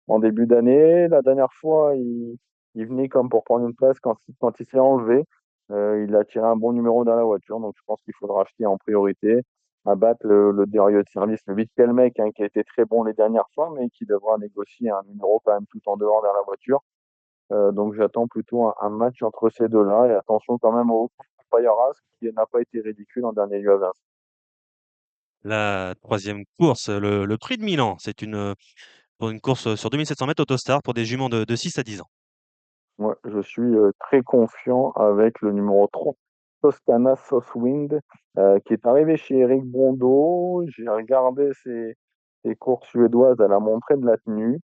en début d'année. La dernière fois, il venait comme pour prendre une place quand il s'est enlevé. Il a tiré un bon numéro dans la voiture, donc je pense qu'il faut le racheter en priorité. À battre le derrière de service, le 8 Kelmec, hein, qui a été très bon les dernières fois, mais qui devra négocier un numéro quand même tout en dehors dans la voiture. Donc j'attends plutôt un match entre ces deux-là. Et attention quand même au Payaras, qui n'a pas été ridicule en dernier lieu à Vincennes. La troisième course, le prix de Milan, c'est pour une course sur 2700 mètres autostart pour des juments de 6 à 10 ans. Moi, je suis très confiant avec le numéro 3, Toscana Southwind, qui est arrivé chez Eric Bondo. J'ai regardé ses courses suédoises, elle a montré de la tenue.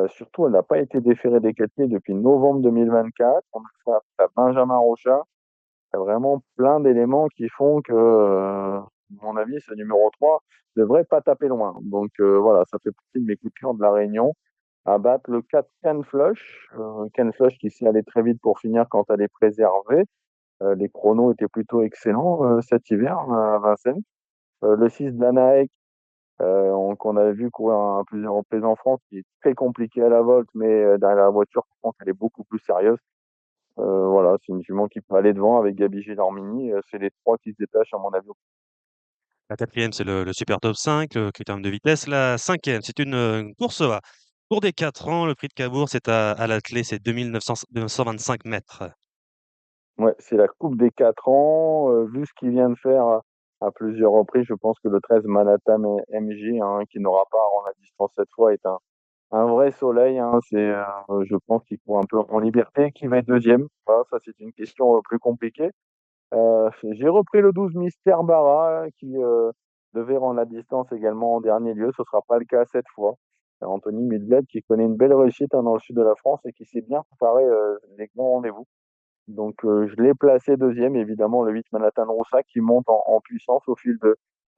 Surtout, elle n'a pas été déférée des 4 pieds depuis novembre 2024. On a fait appel à Benjamin Rocha. Il y a vraiment plein d'éléments qui font que, à mon avis, ce numéro 3 devrait pas taper loin. Donc voilà, ça fait partie de mes coups de cœur de la Réunion. À battre le 4 Ken Flush qui s'est allé très vite pour finir quand elle est préservée. Les chronos étaient plutôt excellents cet hiver à Vincennes. Le 6 Danaek, qu'on avait vu courir à plusieurs reprises en France, qui est très compliqué à la volte, mais derrière la voiture, par contre, elle est beaucoup plus sérieuse. Voilà, c'est une jument qui peut aller devant avec Gabi Gillarmini. C'est les trois qui se détachent, à mon avis. La quatrième, c'est le Super Top 5, le critérium de vitesse. La cinquième, c'est une course A. Pour des 4 ans, le prix de Cabourg, c'est à l'attelé, c'est 2925 mètres. Ouais, c'est la Coupe des 4 ans. Vu ce qu'il vient de faire à plusieurs reprises, je pense que le 13 Manhattan MJ, hein, qui n'aura pas à rendre la distance cette fois, est un vrai soleil. Hein. Je pense qu'il court un peu en liberté. Qui va être deuxième? Voilà, ça, c'est une question plus compliquée. J'ai repris le 12 Mister Barra, qui devait rendre la distance également en dernier lieu. Ce ne sera pas le cas cette fois. Anthony Midgled, qui connaît une belle réussite, hein, dans le sud de la France et qui s'est bien préparé les grands rendez-vous. Donc je l'ai placé deuxième, évidemment, le 8 Manhattan Roussac qui monte en puissance au fil de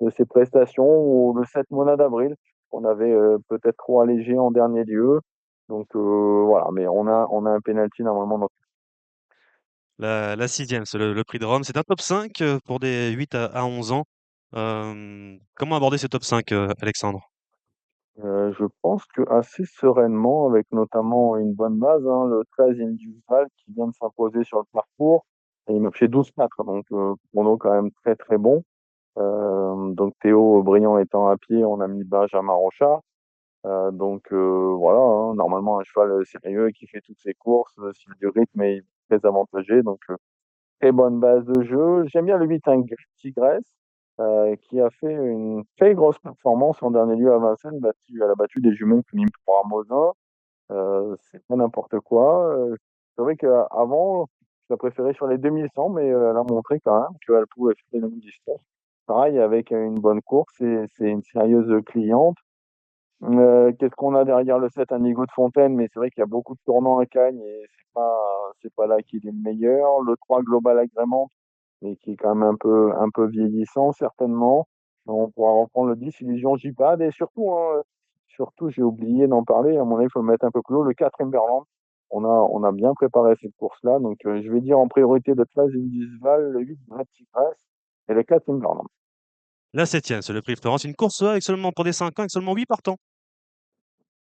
ses prestations, ou le 7 Mona d'Avril, qu'on avait peut-être trop allégé en dernier lieu. Donc voilà, mais on a un penalty normalement dans. La sixième, c'est le prix de Rome. C'est un top 5 pour des 8 à 11 ans. Comment aborder ce top 5, Alexandre? Je pense que assez sereinement, avec notamment une bonne base, hein, le 13 Induval qui vient de s'imposer sur le parcours. Et il m'a fait 12-4, donc chrono quand même très très bon. Donc Théo Briand étant à pied, on a mis Benjamin Rochard. Voilà, hein, normalement un cheval sérieux qui fait toutes ses courses, s'il a du rythme est très avantagé. Donc très bonne base de jeu. J'aime bien le 8 un Tigresse, qui a fait une très grosse performance en dernier lieu à Vincennes. Elle a battu des juments comme Impro Mozin. C'est pas n'importe quoi. C'est vrai qu'avant, je la préférais sur les 2100, mais elle a montré quand même qu'elle pouvait faire des longues distances. Pareil, avec une bonne course, c'est une sérieuse cliente. Qu'est-ce qu'on a derrière le 7? Un Inigo de Fontaine, mais c'est vrai qu'il y a beaucoup de tournants à Cagnes et c'est pas là qu'il est le meilleur. Le 3 Global Agrément, mais qui est quand même un peu vieillissant, certainement. On pourra reprendre le 10 Illusion J-Pad, et surtout, hein, surtout, j'ai oublié d'en parler, à mon avis, il faut le mettre un peu plus haut, le 4 Emberland. On a bien préparé cette course-là, donc je vais dire en priorité le 13 Indisval, le 8 Brad Tigres et le 4 Emberland. La septième, c'est le prix de Florence. Une course A avec seulement pour des 5 ans, avec seulement 8 partants.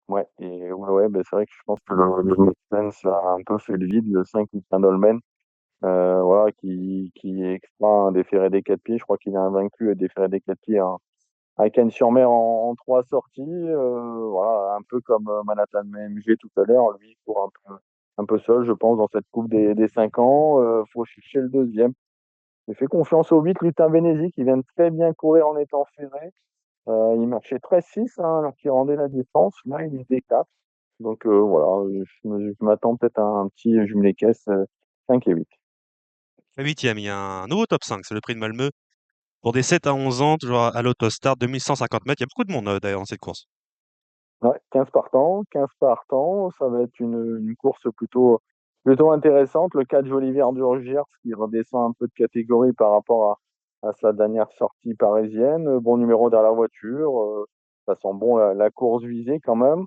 Ouais, et ouais, ben, c'est vrai que je pense que le Mustang, ça a un peu fait le vide. Le 5 Lucien Dolmen, voilà, qui est extra un déféré des 4 pieds. Je crois qu'il est invaincu et déféré des 4 pieds à Cannes-sur-Mer en 3 sorties. Voilà, un peu comme Manhattan MG tout à l'heure. Lui, il court un peu seul, je pense, dans cette coupe des 5 ans. Faut chercher le deuxième. J'ai fait confiance au 8 Lutin Vénézi, qui vient de très bien courir en étant ferré. Il marchait 13-6, hein, alors qu'il rendait la défense. Là, il est D4. Donc voilà, je m'attends peut-être à un petit jumelé caisse 5 et 8. Le huitième, il y a un nouveau top 5, c'est le prix de Malmö. Pour des 7 à 11 ans, toujours à l'autostart, 2150 mètres. Il y a beaucoup de monde d'ailleurs dans cette course. Ouais, 15 partants, 15 partants, ça va être une course plutôt intéressante. Le 4 Jolivière d'Urgers qui redescend un peu de catégorie par rapport à sa dernière sortie parisienne. Bon numéro dans la voiture, ça sent bon la course visée quand même.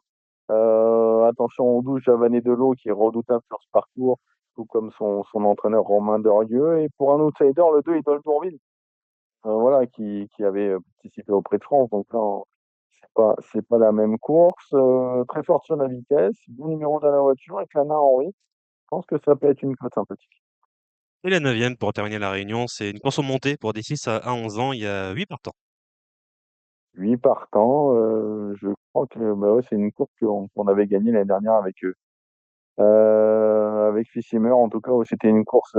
Attention au 12 Javanet de l'eau qui est redoutable sur ce parcours, tout comme son entraîneur Romain Derieux. Et pour un outsider, le 2 Idole Bourville, voilà, qui avait participé au Prix de France. Donc là, c'est pas la même course. Très forte sur la vitesse, bon numéro dans la voiture avec Lana Henry. Je pense que ça peut être une cote sympathique. Et la neuvième, pour terminer la réunion, c'est une course au montée. Pour des 6 à 11 ans, il y a 8 partants. 8 partants, je crois que bah ouais, c'est une course qu'on avait gagnée l'année dernière avec Fissimer. En tout cas, ouais, c'était une course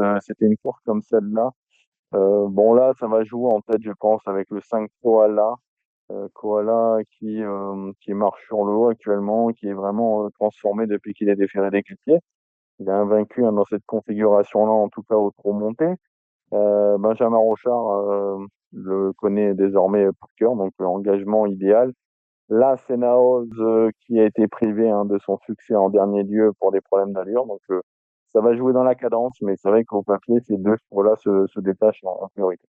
comme celle-là. Bon là, ça va jouer en tête, je pense, avec le 5 Koala. Koala qui marche sur le haut actuellement, qui est vraiment transformé depuis qu'il est déféré des pieds. Il est invaincu hein, dans cette configuration-là, en tout cas au trot monté. Benjamin Rochard le connaît désormais par cœur, donc engagement idéal. Là, c'est Naoz qui a été privé hein, de son succès en dernier lieu pour des problèmes d'allure. Donc, ça va jouer dans la cadence, mais c'est vrai qu'au papier, ces deux chevaux-là se détachent en priorité.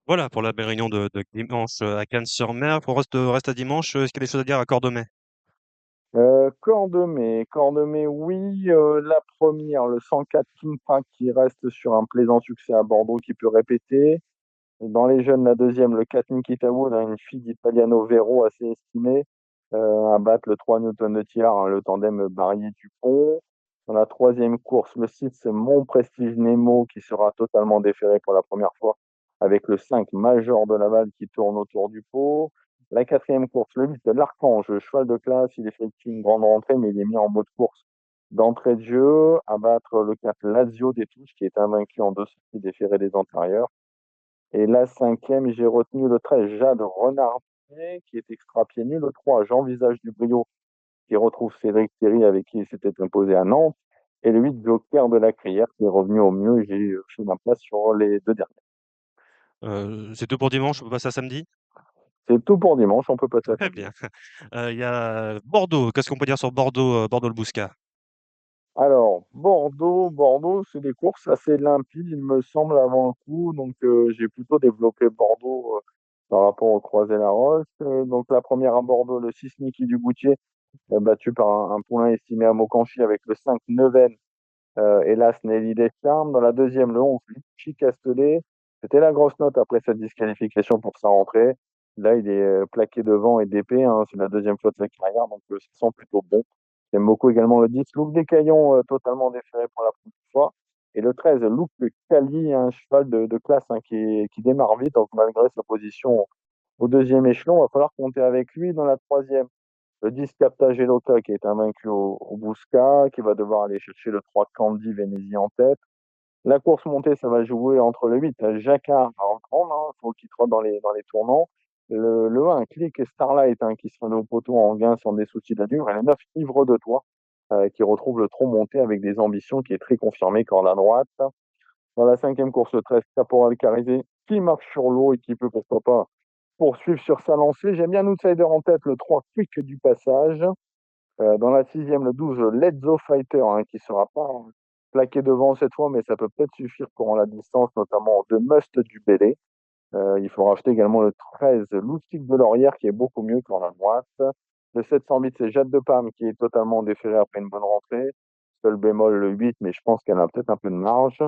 Voilà pour la belle réunion de dimanche à Cannes-sur-Mer. On reste à dimanche. Est-ce qu'il y a des choses à dire à Cordemais? Cordemais, oui. La première, le 104 King Prak qui reste sur un plaisant succès à Bordeaux qui peut répéter. Dans les jeunes, la deuxième, le 4 Nikita Wood, hein, une fille d'Italiano Vero assez estimée, à battre le 3 Newton de Tiard, hein, le tandem Barrier-Dupont. Dans la troisième course, le 6, c'est Mon Prestige Nemo qui sera totalement déféré pour la première fois avec le 5 Major de Laval qui tourne autour du pot. La quatrième course, le 8, l'Archange, cheval de classe, il effectue une grande rentrée, mais il est mis en mode course d'entrée de jeu, à battre le 4 Lazio des Touches qui est invaincu en deux sorties déférées des antérieurs. Et la cinquième, j'ai retenu le 13, Jade Renardier, qui est extra pieds nus. Le 3, Jean Visage du Brio, qui retrouve Cédric Thierry, avec qui il s'était imposé à Nantes. Et le 8, Joker de la Crière, qui est revenu au mieux. J'ai fait ma place sur les deux derniers. C'est tout pour dimanche. On peut passer à samedi? C'est tout pour dimanche, on peut passer à Très samedi. bien. Il y a Bordeaux. Qu'est-ce qu'on peut dire sur Bordeaux, Bordeaux-le-Bouscat? Alors, Bordeaux, c'est des courses assez limpides, il me semble, avant le coup. Donc, j'ai plutôt développé Bordeaux par rapport au Croisé-la-Roche. Donc, la première à Bordeaux, le 6 Niki Dugoutier, battu par un poulain estimé à Mokanchi avec le 5 Neuven. Hélas, Nelly Descharmes. Dans la deuxième, le 11, Lucci Castellet. C'était la grosse note après cette disqualification pour sa rentrée. Là, il est plaqué devant et d'épée. Hein, c'est la deuxième fois de sa carrière, donc ça sent plutôt bon. J'aime beaucoup également le 10, Louk Descaillons, totalement déféré pour la première fois. Et le 13, Louk Cali, un cheval de classe hein, qui démarre vite. Donc, malgré sa position au deuxième échelon, il va falloir compter avec lui dans la troisième. Le 10 Captage Eloka qui est invaincu au Bouscat, qui va devoir aller chercher le 3 Candy Vénézie en tête. La course montée, ça va jouer entre le 8 Jacquard à reprendre, hein, faut qu'il trotte dans les tournants. Le 1 Click et Starlight hein, qui sera au poteau en gain sans des soucis d'allure. Et le 9 Ivre de Toi qui retrouve le tronc monté avec des ambitions qui est très confirmé corde à droite. Dans la cinquième course, le 13 Caporal Carisé qui marche sur l'eau et qui peut pourquoi pas poursuivre sur sa lancée. J'aime bien l'outsider en tête, le 3 Quick du passage. Dans la sixième, le 12, Let's Fighter, hein, qui sera pas plaqué devant cette fois, mais ça peut peut-être suffire pour la distance, notamment de Must du Bélé. Il faut rajouter également le 13, Loustic de Laurière, qui est beaucoup mieux qu'en la droite. Le 708, c'est Jade de Parme, qui est totalement déféré après une bonne rentrée. Seul bémol, le 8, mais je pense qu'elle a peut-être un peu de marge.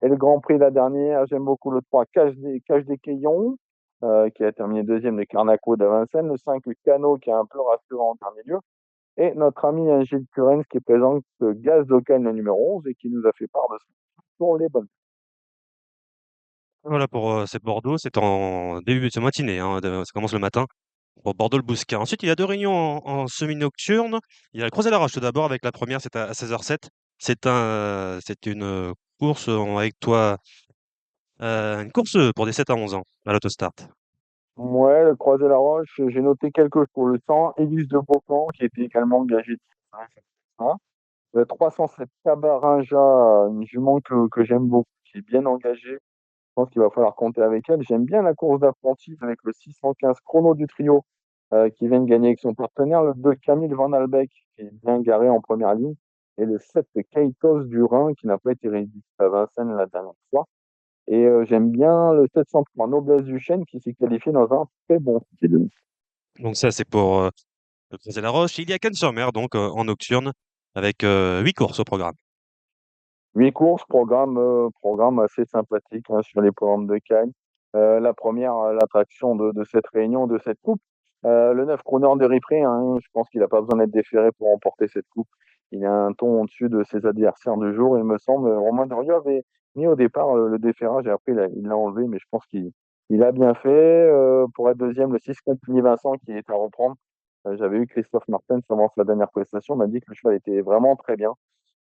Et le Grand Prix, la dernière, j'aime beaucoup le 3, Cache des Caillons, qui a terminé deuxième de Carnaco d'Avincennes. Le 5, le Cano, qui est un peu rassurant en dernier lieu. et notre ami Gilles Curens qui présente Gaz d'Ocagne le numéro 11 et qui nous a fait part de ça pour les bonnes. Voilà pour c'est Bordeaux, c'est en début de matinée, hein, ça commence le matin pour Bordeaux-le-Bouscat. Ensuite, il y a 2 réunions en semi-nocturne. Il y a la Croisée la Roche tout d'abord avec la première, c'est à 16h07. C'est une course avec toi, une course pour des 7 à 11 ans à l'autostart. Ouais, le Croisé la Roche, j'ai noté quelque chose pour le temps. Élise de Beaucamp, qui était également engagée. Hein. Le 307 Cabarinja, une jument que j'aime beaucoup, qui est bien engagée. Je pense qu'il va falloir compter avec elle. J'aime bien la course d'apprenti avec le 615 Chrono du trio, qui vient de gagner avec son partenaire, le 2 Camille Van Albeck, qui est bien garé en première ligne, et le 7 Kaitos du Rhin, qui n'a pas été réédité à Vincennes la dernière fois. Et j'aime bien le 703 Noblesse du Chêne qui s'est qualifié dans un très bon style. Donc ça, c'est pour, le Croisé la Roche. Il y a Cannes-sur-Mer donc, en nocturne avec, 8 courses au programme. 8 courses, programme assez sympathique hein, sur les programmes de Cannes. La première, l'attraction de cette réunion, de cette coupe. Le 9 Crooner de Ripré, hein, je pense qu'il n'a pas besoin d'être déféré pour remporter cette coupe. Il a un ton au-dessus de ses adversaires du jour, il me semble. Romain Doriot avait mis au départ le déférage et après il l'a enlevé, mais je pense qu'il a bien fait. Pour être deuxième, le 6 Compagnie Vincent qui est à reprendre. J'avais eu Christophe Martin avant la dernière prestation, m'a dit que le cheval était vraiment très bien.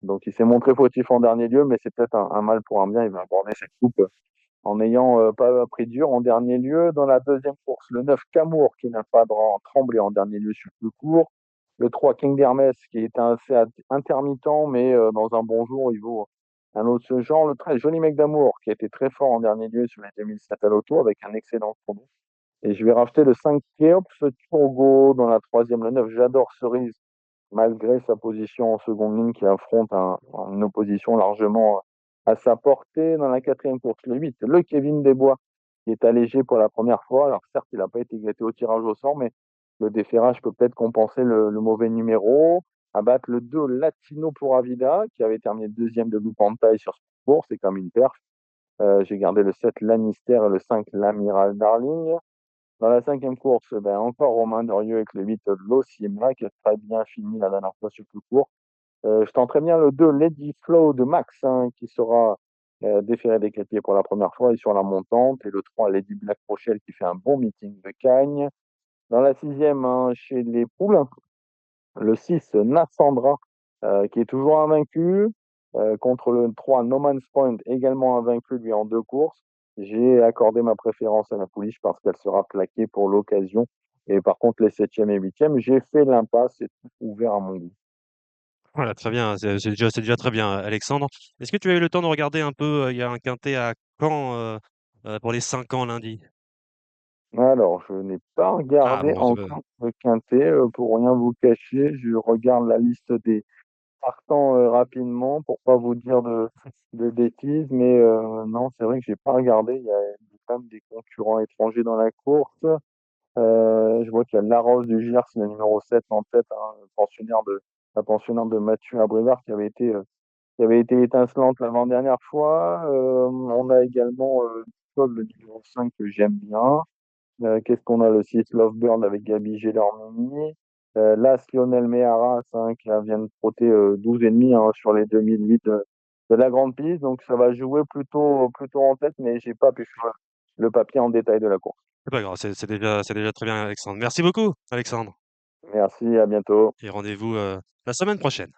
Donc il s'est montré fautif en dernier lieu, mais c'est peut-être un mal pour un bien. Il va aborder cette coupe en n'ayant pas pris dur en dernier lieu. Dans la deuxième course, le 9 Camour qui n'a pas tremblé en dernier lieu sur le court. Le 3 King d'Hermès qui est assez intermittent, mais dans un bon jour, il vaut un autre genre. Le 13 Joli Mec d'Amour qui a été très fort en dernier lieu sur les 2007 à l'auto avec un excellent chrono. Et je vais racheter le 5 Kéops Turgo dans la troisième, le 9 J'adore Cerise malgré sa position en seconde ligne qui affronte une opposition largement à sa portée. Dans la quatrième course, le 8, le Kevin Desbois, qui est allégé pour la première fois. Alors certes, il n'a pas été gâté au tirage au sort, mais le déferrage peut peut-être compenser le mauvais numéro. Abattre le 2, Latino pour Avida, qui avait terminé deuxième de Blue Pantai sur cette course, c'est comme une perf. J'ai gardé le 7, Lannister, et le 5, l'Amiral Darling. Dans la cinquième course, ben, encore Romain Dorieux avec le 8 L'Ociemla qui a très bien fini la dernière fois sur le court. Je tenterai bien le 2 Lady Flow de Max hein, qui sera déféré des pieds pour la première fois et sur la montante. Et le 3 Lady Black Rochelle qui fait un bon meeting de Cagnes. Dans la sixième, hein, chez les poules, le 6 Nassandra qui est toujours invaincu. Contre le 3 No Man's Point également invaincu lui en 2 courses. J'ai accordé ma préférence à la pouliche parce qu'elle sera plaquée pour l'occasion. Et par contre, les 7e et 8e, j'ai fait l'impasse et tout ouvert à mon goût. Voilà, très bien, c'est déjà très bien, Alexandre. Est-ce que tu as eu le temps de regarder un peu, il y a un quintet à Caen, pour les 5 ans lundi? Alors, je n'ai pas Ah regardé bon, c'est encore le quintet, pour rien vous cacher. Je regarde la liste des partants rapidement pour pas vous dire de bêtises. Mais non, c'est vrai que j'ai pas regardé. Il y a quand même des concurrents étrangers dans la course. Je vois qu'il y a Larose du Gers, le numéro 7 en tête, hein, la pensionnaire de Mathieu Abrivard qui avait été étincelante l'avant-dernière fois. On a également Nicole, le numéro 5 que j'aime bien. Qu'est-ce qu'on a? Le 6 Lovebird avec Gabi Gelormini. L'As Lionel Meharas hein, qui vient de trotter 12,5 hein, sur les 2008 de la grande piste. Donc ça va jouer plutôt en tête, mais j'ai pas pu faire le papier en détail de la course. pas grave, c'est déjà très bien, Alexandre. Merci beaucoup, Alexandre, Merci, à bientôt. et rendez-vous, la semaine prochaine.